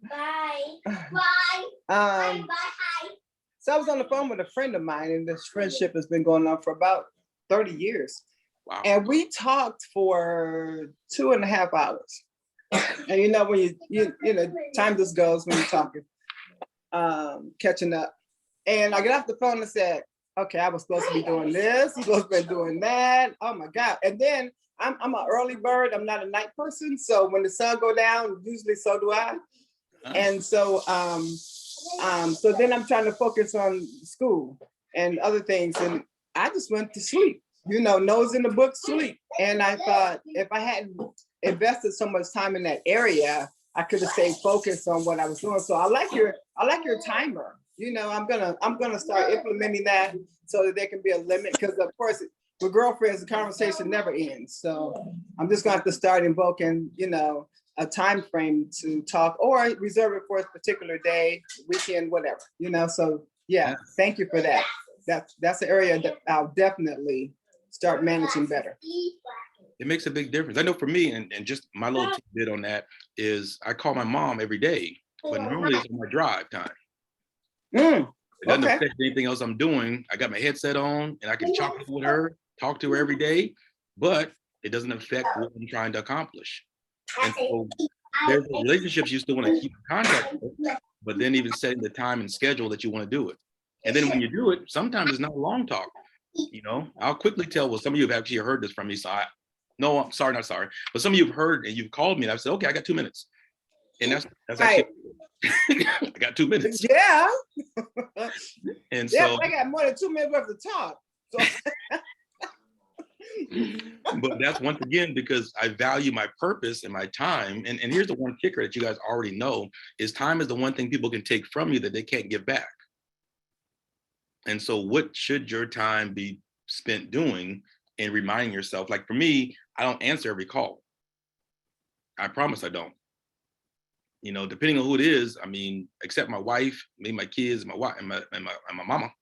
F: Bye. Bye.
E: Um,
F: Bye. Hi.
E: so I was on the phone with a friend of mine, and this friendship has been going on for about 30 years.
A: Wow.
E: And we talked for 2.5 hours. And you know, when you know, time just goes when you're talking, catching up. And I got off the phone and said, okay, I was supposed to be doing this, I'm supposed to be doing that. Oh my God. And then I'm an early bird, I'm not a night person. So when the sun go down, usually so do I. And so so then I'm trying to focus on school and other things. And I just went to sleep, you know, nose in the book, sleep. And I thought if I hadn't invested so much time in that area, I could have stayed focused on what I was doing. So I like your timer. You know, I'm gonna start implementing that so that there can be a limit, because of course with girlfriends the conversation never ends. So I'm just gonna have to start invoking, you know, a time frame to talk, or reserve it for a particular day, weekend, whatever, you know. So yeah, thank you for that. That's the area that I'll definitely start managing better.
A: It makes a big difference. I know for me, and just my little tidbit on that is I call my mom every day, but normally it's on my drive time. It doesn't
E: Okay.
A: affect anything else I'm doing. I got my headset on and I can chop it with her, talk to her every day, but it doesn't affect what I'm trying to accomplish. And so there's relationships you still want to keep in contact with, but then even setting the time and schedule that you want to do it. And then when you do it, sometimes it's not a long talk. You know, I'll quickly tell, well, some of you have actually heard this from me. So no, I'm sorry, not sorry. But some of you have heard and you've called me and I've said, okay, I got 2 minutes. And that's actually, I got 2 minutes.
E: Yeah.
A: And
E: Yeah,
A: so,
E: but I got more than 2 minutes worth of talk. So
A: but that's once again, because I value my purpose and my time. And here's the one kicker that you guys already know is time is the one thing people can take from you that they can't give back. And so what should your time be spent doing and reminding yourself? Like for me, I don't answer every call. I promise I don't. You know, depending on who it is, I mean, except my wife, maybe my kids, my wife, and my mama.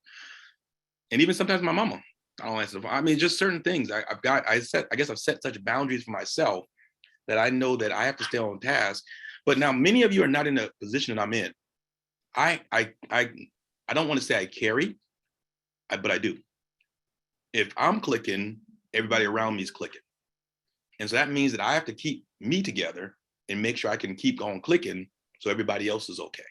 A: And even sometimes my mama, I don't answer the phone. I mean, just certain things. I guess I've set such boundaries for myself that I know that I have to stay on task. But now many of you are not in the position that I'm in. I don't want to say I carry, but I do. If I'm clicking, everybody around me is clicking. And so that means that I have to keep me together and make sure I can keep on clicking so everybody else is okay.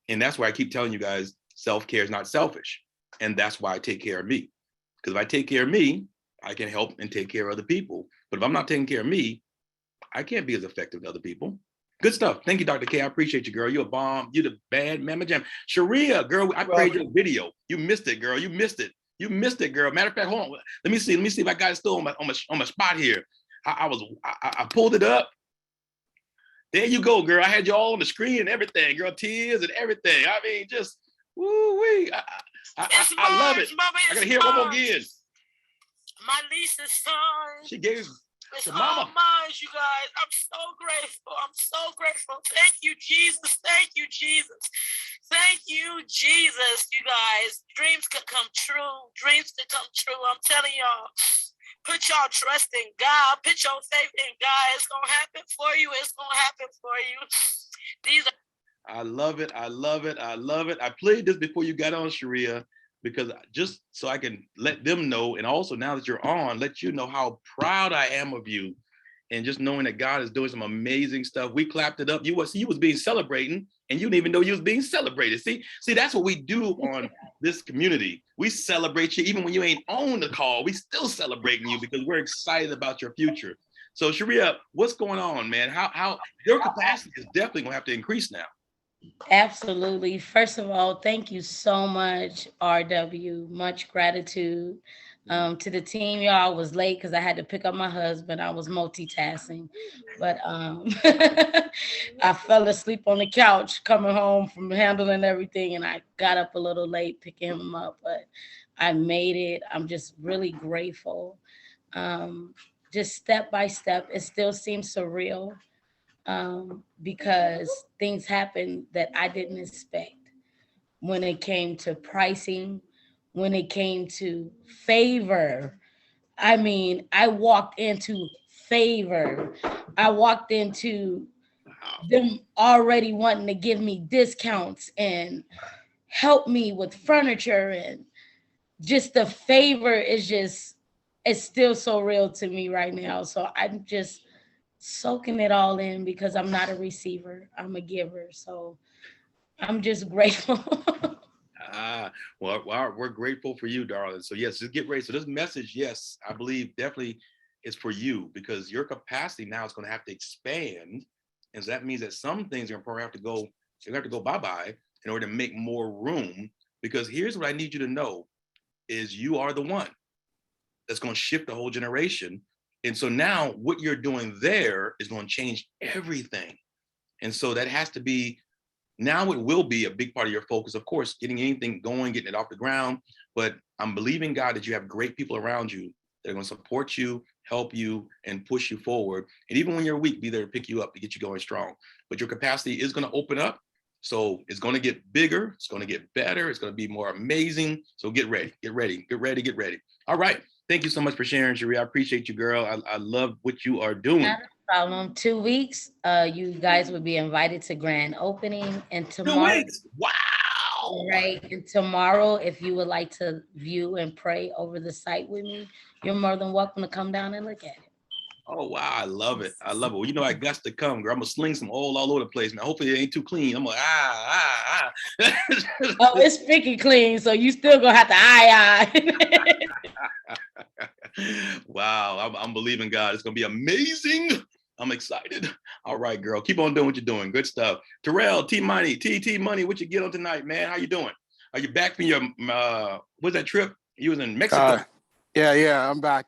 A: And that's why I keep telling you guys, self-care is not selfish. And that's why I take care of me. Because if I take care of me, I can help and take care of other people. But if I'm not taking care of me, I can't be as effective as other people. Good stuff. Thank you, Dr. K. I appreciate you, girl. You're a bomb. You're the bad Mama Jam. Sharia, girl, I played your video. You missed it, girl. You missed it. You missed it, girl. Matter of fact, hold on. Let me see if I got it still on my spot here. I pulled it up. There you go, girl. I had you all on the screen and everything, girl. Tears and everything. I mean, just woo-wee. I love it.
B: Mama,
A: I gotta hear it one more again.
B: My Lisa's son.
A: She gave
B: It's
A: to
B: all
A: mama.
B: mine, you guys. I'm so grateful. I'm so grateful. Thank you, Jesus. Thank you, Jesus. Thank you, Jesus, you guys. Dreams could come true. Dreams could come true. I'm telling y'all. Put y'all trust in God. Put your faith in God. It's going to happen for you. It's going to happen for you. These are
A: I love it. I love it. I love it. I played this before you got on, Sharia, because just so I can let them know, and also now that you're on, let you know how proud I am of you, and just knowing that God is doing some amazing stuff. We clapped it up. You was being celebrating, and you didn't even know you was being celebrated. See, that's what we do on this community. We celebrate you even when you ain't on the call. We still celebrating you because we're excited about your future. So Sharia, what's going on, man? How your capacity is definitely gonna have to increase now.
F: Absolutely. First of all, thank you so much, RW. Much gratitude. To the team, y'all, I was late because I had to pick up my husband. I was multitasking, but I fell asleep on the couch coming home from handling everything, and I got up a little late picking him up, but I made it. I'm just really grateful. Just step by step, it still seems surreal because things happen that I didn't expect when it came to pricing, when it came to favor. I mean, I walked into favor. I walked into them already wanting to give me discounts and help me with furniture, and just the favor is just, it's still so real to me right now. So I'm just soaking it all in because I'm not a receiver, I'm a giver. So I'm just grateful.
A: Well, we're grateful for you, darling. So yes, just get ready. So this message, yes, I believe definitely is for you, because your capacity now is going to have to expand. And so that means that some things are going to have to go, you're going to have to go bye-bye in order to make more room. Because here's what I need you to know is you are the one that's going to shift the whole generation. And so now what you're doing there is going to change everything. And so that has to be, now it will be a big part of your focus, of course, getting anything going, getting it off the ground. But I'm believing, God, that you have great people around you that are going to support you, help you, and push you forward. And even when you're weak, be there to pick you up, to get you going strong. But your capacity is going to open up. So it's going to get bigger. It's going to get better. It's going to be more amazing. So get ready, get ready, get ready, get ready. All right. Thank you so much for sharing, Cherie. I appreciate you, girl. I love what you are doing.
F: Not a problem. 2 weeks, you guys will be invited to grand opening, and
A: 2
F: tomorrow,
A: weeks. Wow.
F: right? And tomorrow, if you would like to view and pray over the site with me, you're more than welcome to come down and look at it.
A: Oh, wow. I love it. I love it. Well, you know, I got to come, girl. I'm going to sling some oil all over the place, man. Hopefully it ain't too clean. I'm like,
F: Oh, it's freaking clean, so you still gonna have to eye.
A: Wow. I'm believing God. It's going to be amazing. I'm excited. All right, girl. Keep on doing what you're doing. Good stuff. Terrell, T-Money, TT Money, what you get on tonight, man? How you doing? Are you back from your, what's that trip? You was in Mexico.
G: Yeah, I'm back.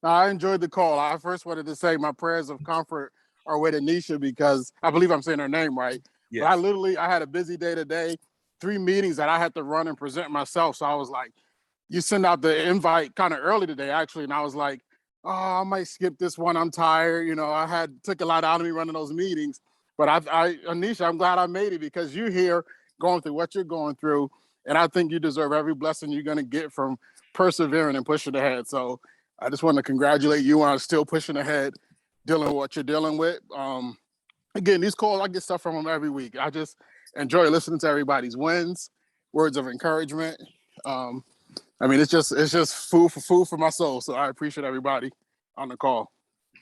G: I enjoyed the call. I first wanted to say my prayers of comfort are with Anisha, because I believe I'm saying her name right.
A: Yes.
G: But I had a busy day today, 3 meetings that I had to run and present myself. So I was like, you send out the invite kind of early today, actually. And I was like, oh, I might skip this one. I'm tired. You know, took a lot out of me running those meetings. But Anisha, I'm glad I made it, because you're here going through what you're going through. And I think you deserve every blessing you're going to get from persevering and pushing ahead. So I just want to congratulate you on still pushing ahead, dealing with what you're dealing with. Again, these calls, I get stuff from them every week. I just enjoy listening to everybody's wins, words of encouragement. I mean, it's just food for my soul. So I appreciate everybody on the call.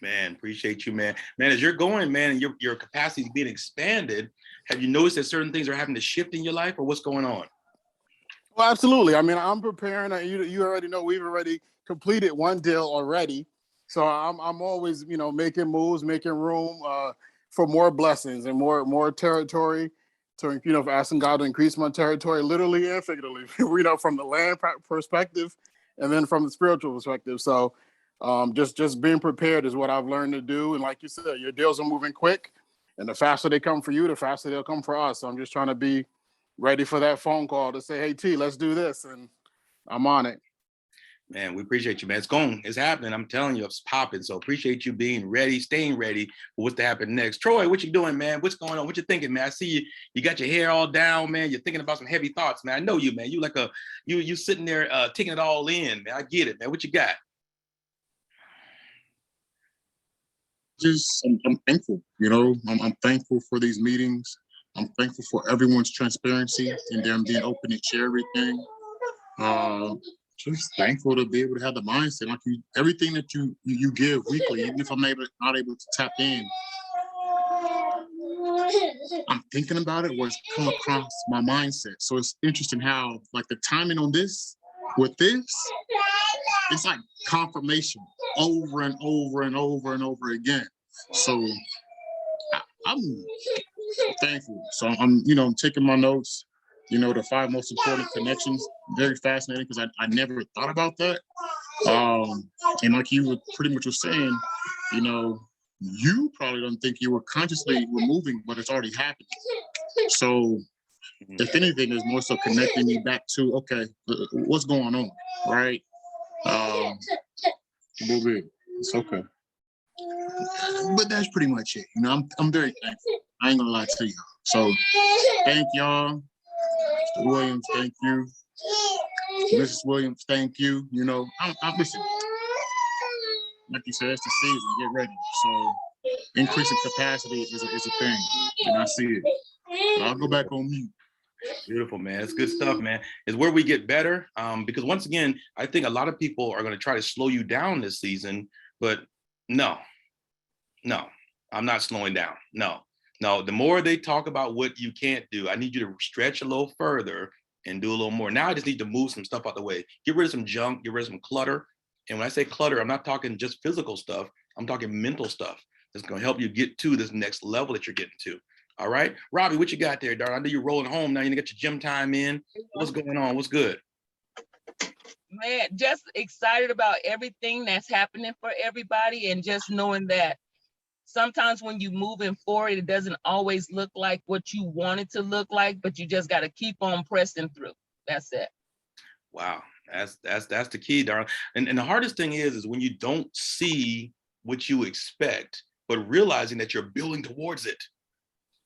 A: Man, appreciate you, man. Man, as you're going, man, and your capacity is being expanded, have you noticed that certain things are having to shift in your life, or what's going on?
G: Well, absolutely. I mean, I'm preparing. You already know we've already completed one deal already. So I'm always, making moves, making room for more blessings and more territory, for asking God to increase my territory, literally and figuratively, from the land perspective and then from the spiritual perspective. So just being prepared is what I've learned to do. And like you said, your deals are moving quick, and the faster they come for you, the faster they'll come for us. So I'm just trying to be ready for that phone call to say, hey, T, let's do this. And I'm on it.
A: Man, we appreciate you, man. It's happening. I'm telling you, it's popping. So appreciate you being ready, staying ready for what's to happen next. Troy, what you doing, man? What's going on? What you thinking, man? I see you got your hair all down, man. You're thinking about some heavy thoughts, man. I know you, man. You like you sitting there taking it all in, man. I get it, man. What you got?
H: I'm thankful, I'm thankful for these meetings. I'm thankful for everyone's transparency and them being open to share everything. Just thankful to be able to have the mindset, like everything that you give weekly, even if I'm not able to tap in. I'm thinking about it, what's come across my mindset. So it's interesting how, like, the timing on this, with this, it's like confirmation over and over and over and over again. So I'm thankful. So I'm taking my notes, the 5 most important connections. Very fascinating, because I never thought about that. And like you were pretty much saying, you probably don't think you were consciously removing, but it's already happening. So if anything, is more so connecting me back to, okay, what's going on, right? It's okay. But that's pretty much it. I'm very thankful. I ain't gonna lie to y'all. So thank y'all. Mr. Williams, thank you. Mrs. Williams, thank you. You know, I'm listen. Like you said, it's the season. Get ready. So increasing capacity is a thing, and I see it. But I'll go back on mute.
A: Beautiful, man. It's good stuff, man. It's where we get better. Because once again, I think a lot of people are going to try to slow you down this season, but no, I'm not slowing down. No, the more they talk about what you can't do, I need you to stretch a little further and do a little more. Now I just need to move some stuff out the way. Get rid of some junk, get rid of some clutter. And when I say clutter, I'm not talking just physical stuff. I'm talking mental stuff that's going to help you get to this next level that you're getting to. All right, Robbie, what you got there, darling? I know you're rolling home now. You get your gym time in. What's going on? What's good?
I: Man, just excited about everything that's happening for everybody, and just knowing that sometimes when you moving forward, it doesn't always look like what you want it to look like, but you just got to keep on pressing through. That's it.
A: Wow, that's the key, darling. And the hardest thing is when you don't see what you expect, but realizing that you're building towards it.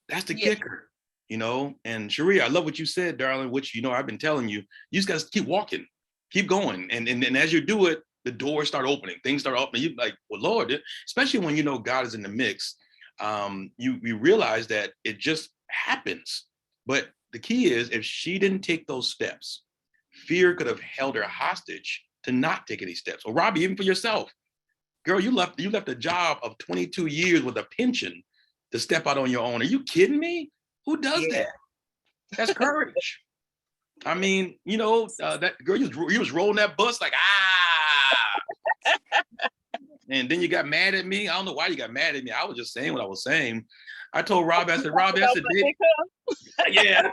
A: That's the kicker, you know. And Sharia, I love what you said, darling, which, you know, I've been telling you, you just got to keep walking, keep going. And as you do it, the doors start opening, things start opening. You're like, well, Lord, especially when you know God is in the mix, you realize that it just happens. But the key is, if she didn't take those steps, fear could have held her hostage to not take any steps. Or Robbie, even for yourself, girl, you left a job of 22 years with a pension to step out on your own. Are you kidding me? Who does that? That's courage. I mean, you know, that girl, you was rolling that bus like, and then you got mad at me. I don't know why you got mad at me. I was just saying what I was saying. I told Robbie, I said, yeah.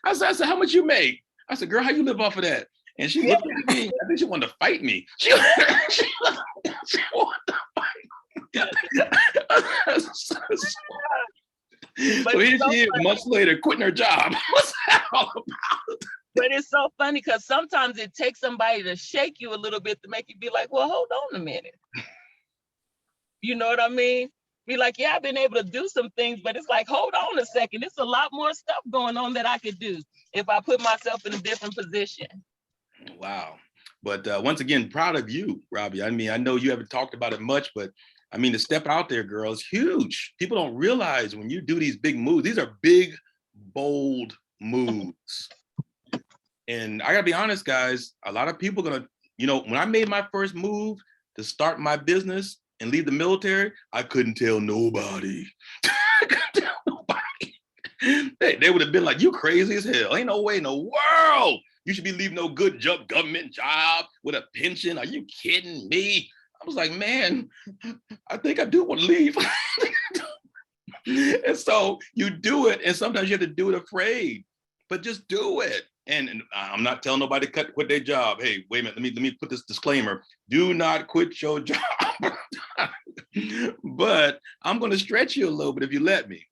A: I said, how much you make? I said, girl, how you live off of that? And she looked at me. I think she wanted to fight me. She wanted to fight me. So here she is, months later, quitting her job. What's that all about?
I: But it's so funny because sometimes it takes somebody to shake you a little bit to make you be like, well, hold on a minute. You know what I mean? Be like, yeah, I've been able to do some things, but it's like, hold on a second. It's a lot more stuff going on that I could do if I put myself in a different position.
A: Wow. But once again, proud of you, Robbie. I mean, I know you haven't talked about it much, but I mean, to step out there, girl, is huge. People don't realize when you do these big moves, these are big, bold moves. And I gotta be honest, guys, a lot of people are gonna, you know, when I made my first move to start my business and leave the military, I couldn't tell nobody. I couldn't tell nobody. They would have been like, you crazy as hell. Ain't no way in the world you should be leaving no good government job with a pension. Are you kidding me? I was like, man, I think I do want to leave. And so you do it, and sometimes you have to do it afraid, but just do it. And I'm not telling nobody to quit their job. Hey, wait a minute, let me put this disclaimer. Do not quit your job. But I'm going to stretch you a little bit if you let me.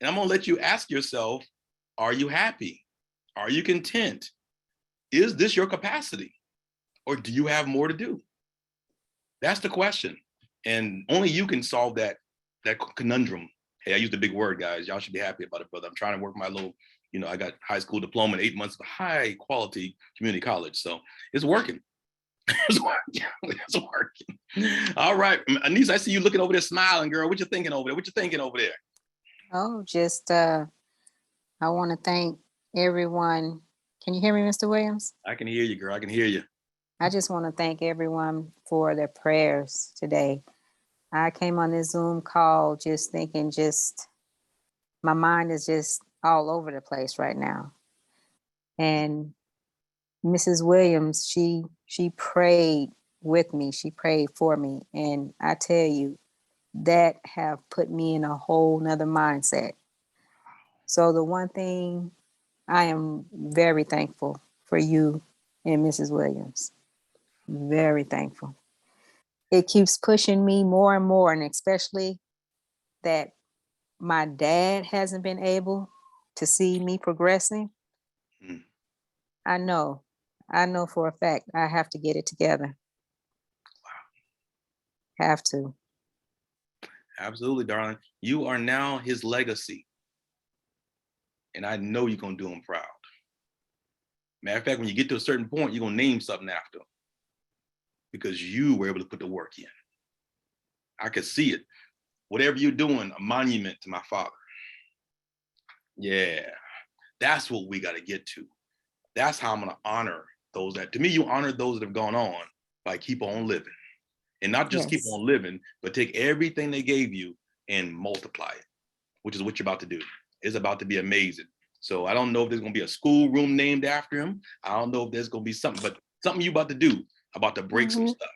A: And I'm going to let you ask yourself, are you happy? Are you content? Is this your capacity? Or do you have more to do? That's the question. And only you can solve that conundrum. Hey, I used a big word, guys. Y'all should be happy about it, brother. I'm trying to work my little, you know, I got high school diploma and 8 months of high quality community college. So it's working. It's working. It's working. All right. Anise, I see you looking over there smiling, girl. What you thinking over there? What you thinking over there?
J: Oh, just I want to thank everyone. Can you hear me, Mr. Williams?
A: I can hear you, girl. I can hear you.
J: I just want to thank everyone for their prayers today. I came on this Zoom call just thinking, my mind is just all over the place right now. And Mrs. Williams, she prayed with me. She prayed for me. And I tell you, that have put me in a whole nother mindset. So the one thing, I am very thankful for you and Mrs. Williams. Very thankful. It keeps pushing me more and more, and especially that my dad hasn't been able to see me progressing. I know for a fact I have to get it together. Wow. Have to.
A: Absolutely, darling. You are now his legacy. And I know you're going to do him proud. Matter of fact, when you get to a certain point, you're gonna name something after them because you were able to put the work in. I could see it. Whatever you're doing, a monument to my father. Yeah, that's what we got to get to. That's how I'm gonna honor those that, to me, you honor those that have gone on by keep on living. And not just keep
J: Yes.
A: on living, but take everything they gave you and multiply it, which is what you're about to do. It's about to be amazing. So I don't know if there's gonna be a schoolroom named after him. I don't know if there's gonna be something, but something you about to do, about to break some stuff.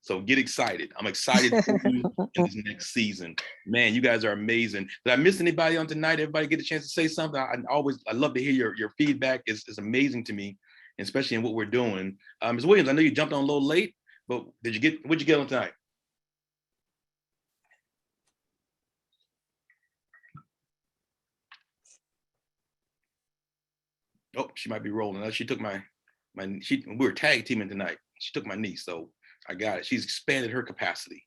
A: So get excited. I'm excited for you in this next season. Man, you guys are amazing. Did I miss anybody on tonight? Everybody get a chance to say something? I love to hear your feedback. It's amazing to me, especially in what we're doing. Ms. Williams, I know you jumped on a little late, but what'd you get on tonight? Oh, she might be rolling. She took we were tag teaming tonight. She took my niece, so I got it. She's expanded her capacity.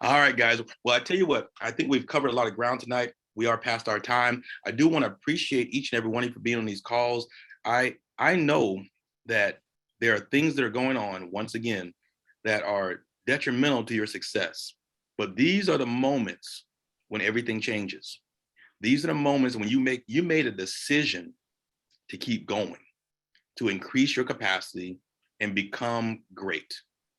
A: All right, guys. Well, I tell you what, I think we've covered a lot of ground tonight. We are past our time. I do want to appreciate each and every one of you for being on these calls. I know that there are things that are going on, once again, that are detrimental to your success. But these are the moments when everything changes. These are the moments when you made a decision to keep going, to increase your capacity and become great.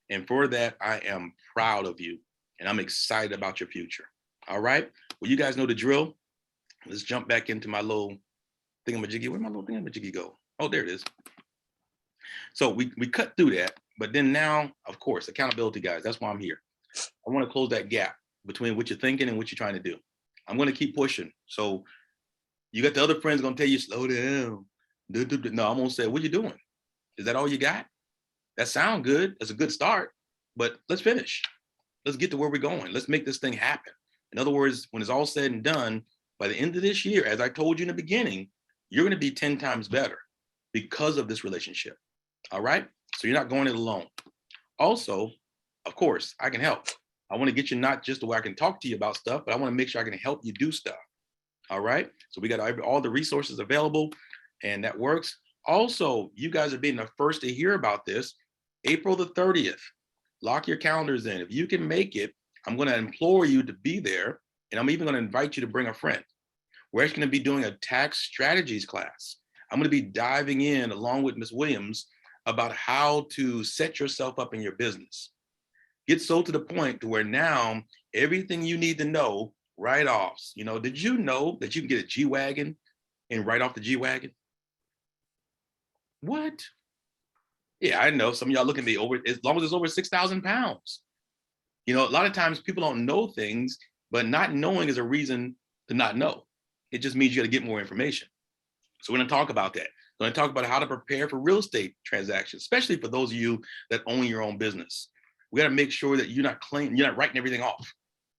A: And for that, I am proud of you and I'm excited about your future. All right. Well, you guys know the drill. Let's jump back into my little thingamajiggy. Where'd my little thingamajiggy go? Oh, there it is. So we cut through that, but then now, of course, accountability, guys. That's why I'm here. I want to close that gap between what you're thinking and what you're trying to do. I'm going to keep pushing. So you got the other friends going to tell you, slow down. No, I'm going to say, what you doing? Is that all you got? That sounds good. That's a good start, but let's finish. Let's get to where we're going. Let's make this thing happen. In other words, when it's all said and done, by the end of this year, as I told you in the beginning, you're going to be 10 times better because of this relationship. All right. So you're not going it alone. Also, of course, I can help. I want to get you not just the way I can talk to you about stuff, but I want to make sure I can help you do stuff. All right. So we got all the resources available and that works. Also, you guys are being the first to hear about this. April the 30th, lock your calendars in. If you can make it, I'm going to implore you to be there. And I'm even going to invite you to bring a friend. We're actually going to be doing a tax strategies class. I'm going to be diving in along with Ms. Williams about how to set yourself up in your business. Get so to the point to where now everything you need to know, write-offs. You know, did you know that you can get a G-Wagon and write off the G-Wagon? What? Yeah, I know some of y'all looking at me over, as long as it's over 6,000 pounds. You know, a lot of times people don't know things, but not knowing is a reason to not know. It just means you got to get more information. So we're going to talk about that. We're going to talk about how to prepare for real estate transactions, especially for those of you that own your own business. We got to make sure that you're not writing everything off.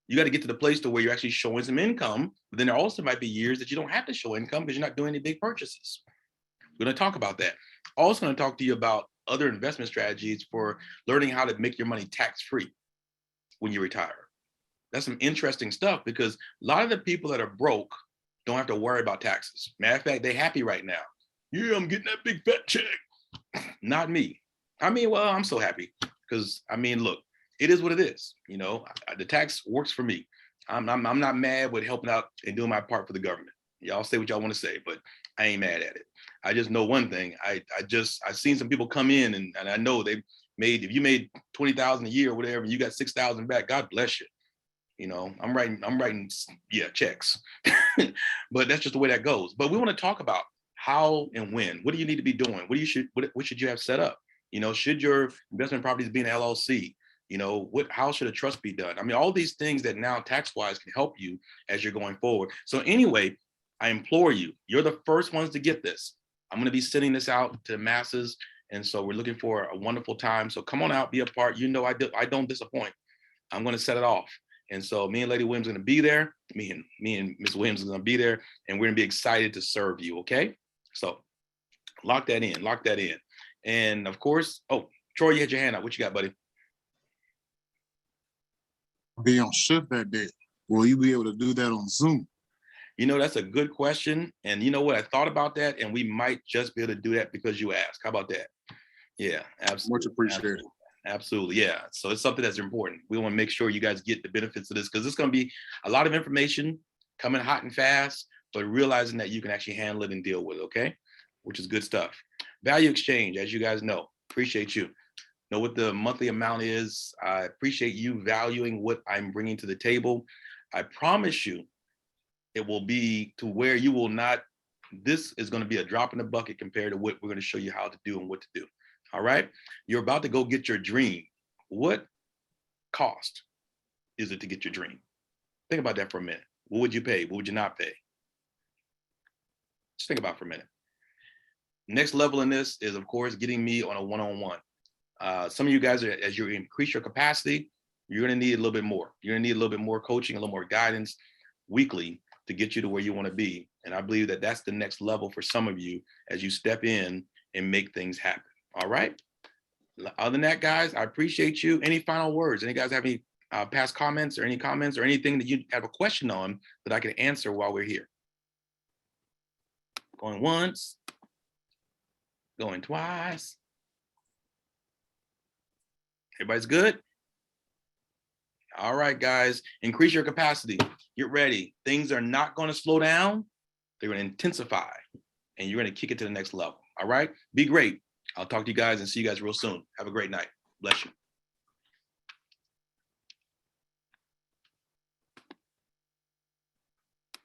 A: You got to get to the place to where you're actually showing some income, but then there also might be years that you don't have to show income because you're not doing any big purchases. We're going to talk about that. Also going to talk to you about other investment strategies for learning how to make your money tax-free when you retire. That's some interesting stuff because a lot of the people that are broke don't have to worry about taxes. Matter of fact, they're happy right now. Yeah, I'm getting that big fat check. Not me. I mean, well, I'm so happy because I mean, look, it is what it is. You know, the tax works for me. I'm not mad with helping out and doing my part for the government. Y'all say what y'all want to say, but I ain't mad at it. I just know one thing. I've seen some people come in and I know they made, if you made 20,000 a year or whatever, and you got 6,000 back, God bless you. You know, I'm writing, yeah, checks, but that's just the way that goes. But we want to talk about how and when. What do you need to be doing? What should you have set up? You know, should your investment properties be an LLC? You know, how should a trust be done? I mean, all these things that now tax-wise can help you as you're going forward. So anyway, I implore you, you're the first ones to get this. I'm going to be sending this out to the masses. And so we're looking for a wonderful time. So come on out, be a part. You know, I don't disappoint. I'm going to set it off. And so me and Lady Williams are going to be there. Me and Ms. Williams are going to be there. And we're going to be excited to serve you. Okay. So lock that in. And of course, oh, Troy, you had your hand up. What you got, buddy?
H: Be on shift that day. Will you be able to do that on Zoom?
A: You know, that's a good question. And you know what? I thought about that, and we might just be able to do that because you asked. How about that? Yeah, absolutely.
H: Much appreciated.
A: Absolutely. Absolutely, yeah. So it's something that's important. We want to make sure you guys get the benefits of this because it's going to be a lot of information coming hot and fast, but realizing that you can actually handle it and deal with it, okay? Which is good stuff. Value exchange, as you guys know, appreciate you. Know what the monthly amount is. I appreciate you valuing what I'm bringing to the table. I promise you, it will be to where you will not, this is going to be a drop in the bucket compared to what we're going to show you how to do and what to do. All right. You're about to go get your dream. What cost is it to get your dream? Think about that for a minute. What would you pay? What would you not pay? Just think about it for a minute. Next level in this is, of course, getting me on a one-on-one. Some of you guys, as you increase your capacity, you're going to need a little bit more. You're going to need a little bit more coaching, a little more guidance weekly to get you to where you want to be. And I believe that that's the next level for some of you as you step in and make things happen. All right. Other than that, guys, I appreciate you. Any final words? Any guys have any past comments or any comments or anything that you have a question on that I can answer while we're here? Going once, going twice. Everybody's good? All right, guys, increase your capacity. Get ready. Things are not going to slow down. They're going to intensify, and you're going to kick it to the next level. All right, be great. I'll talk to you guys and see you guys real soon. Have a great night. Bless you.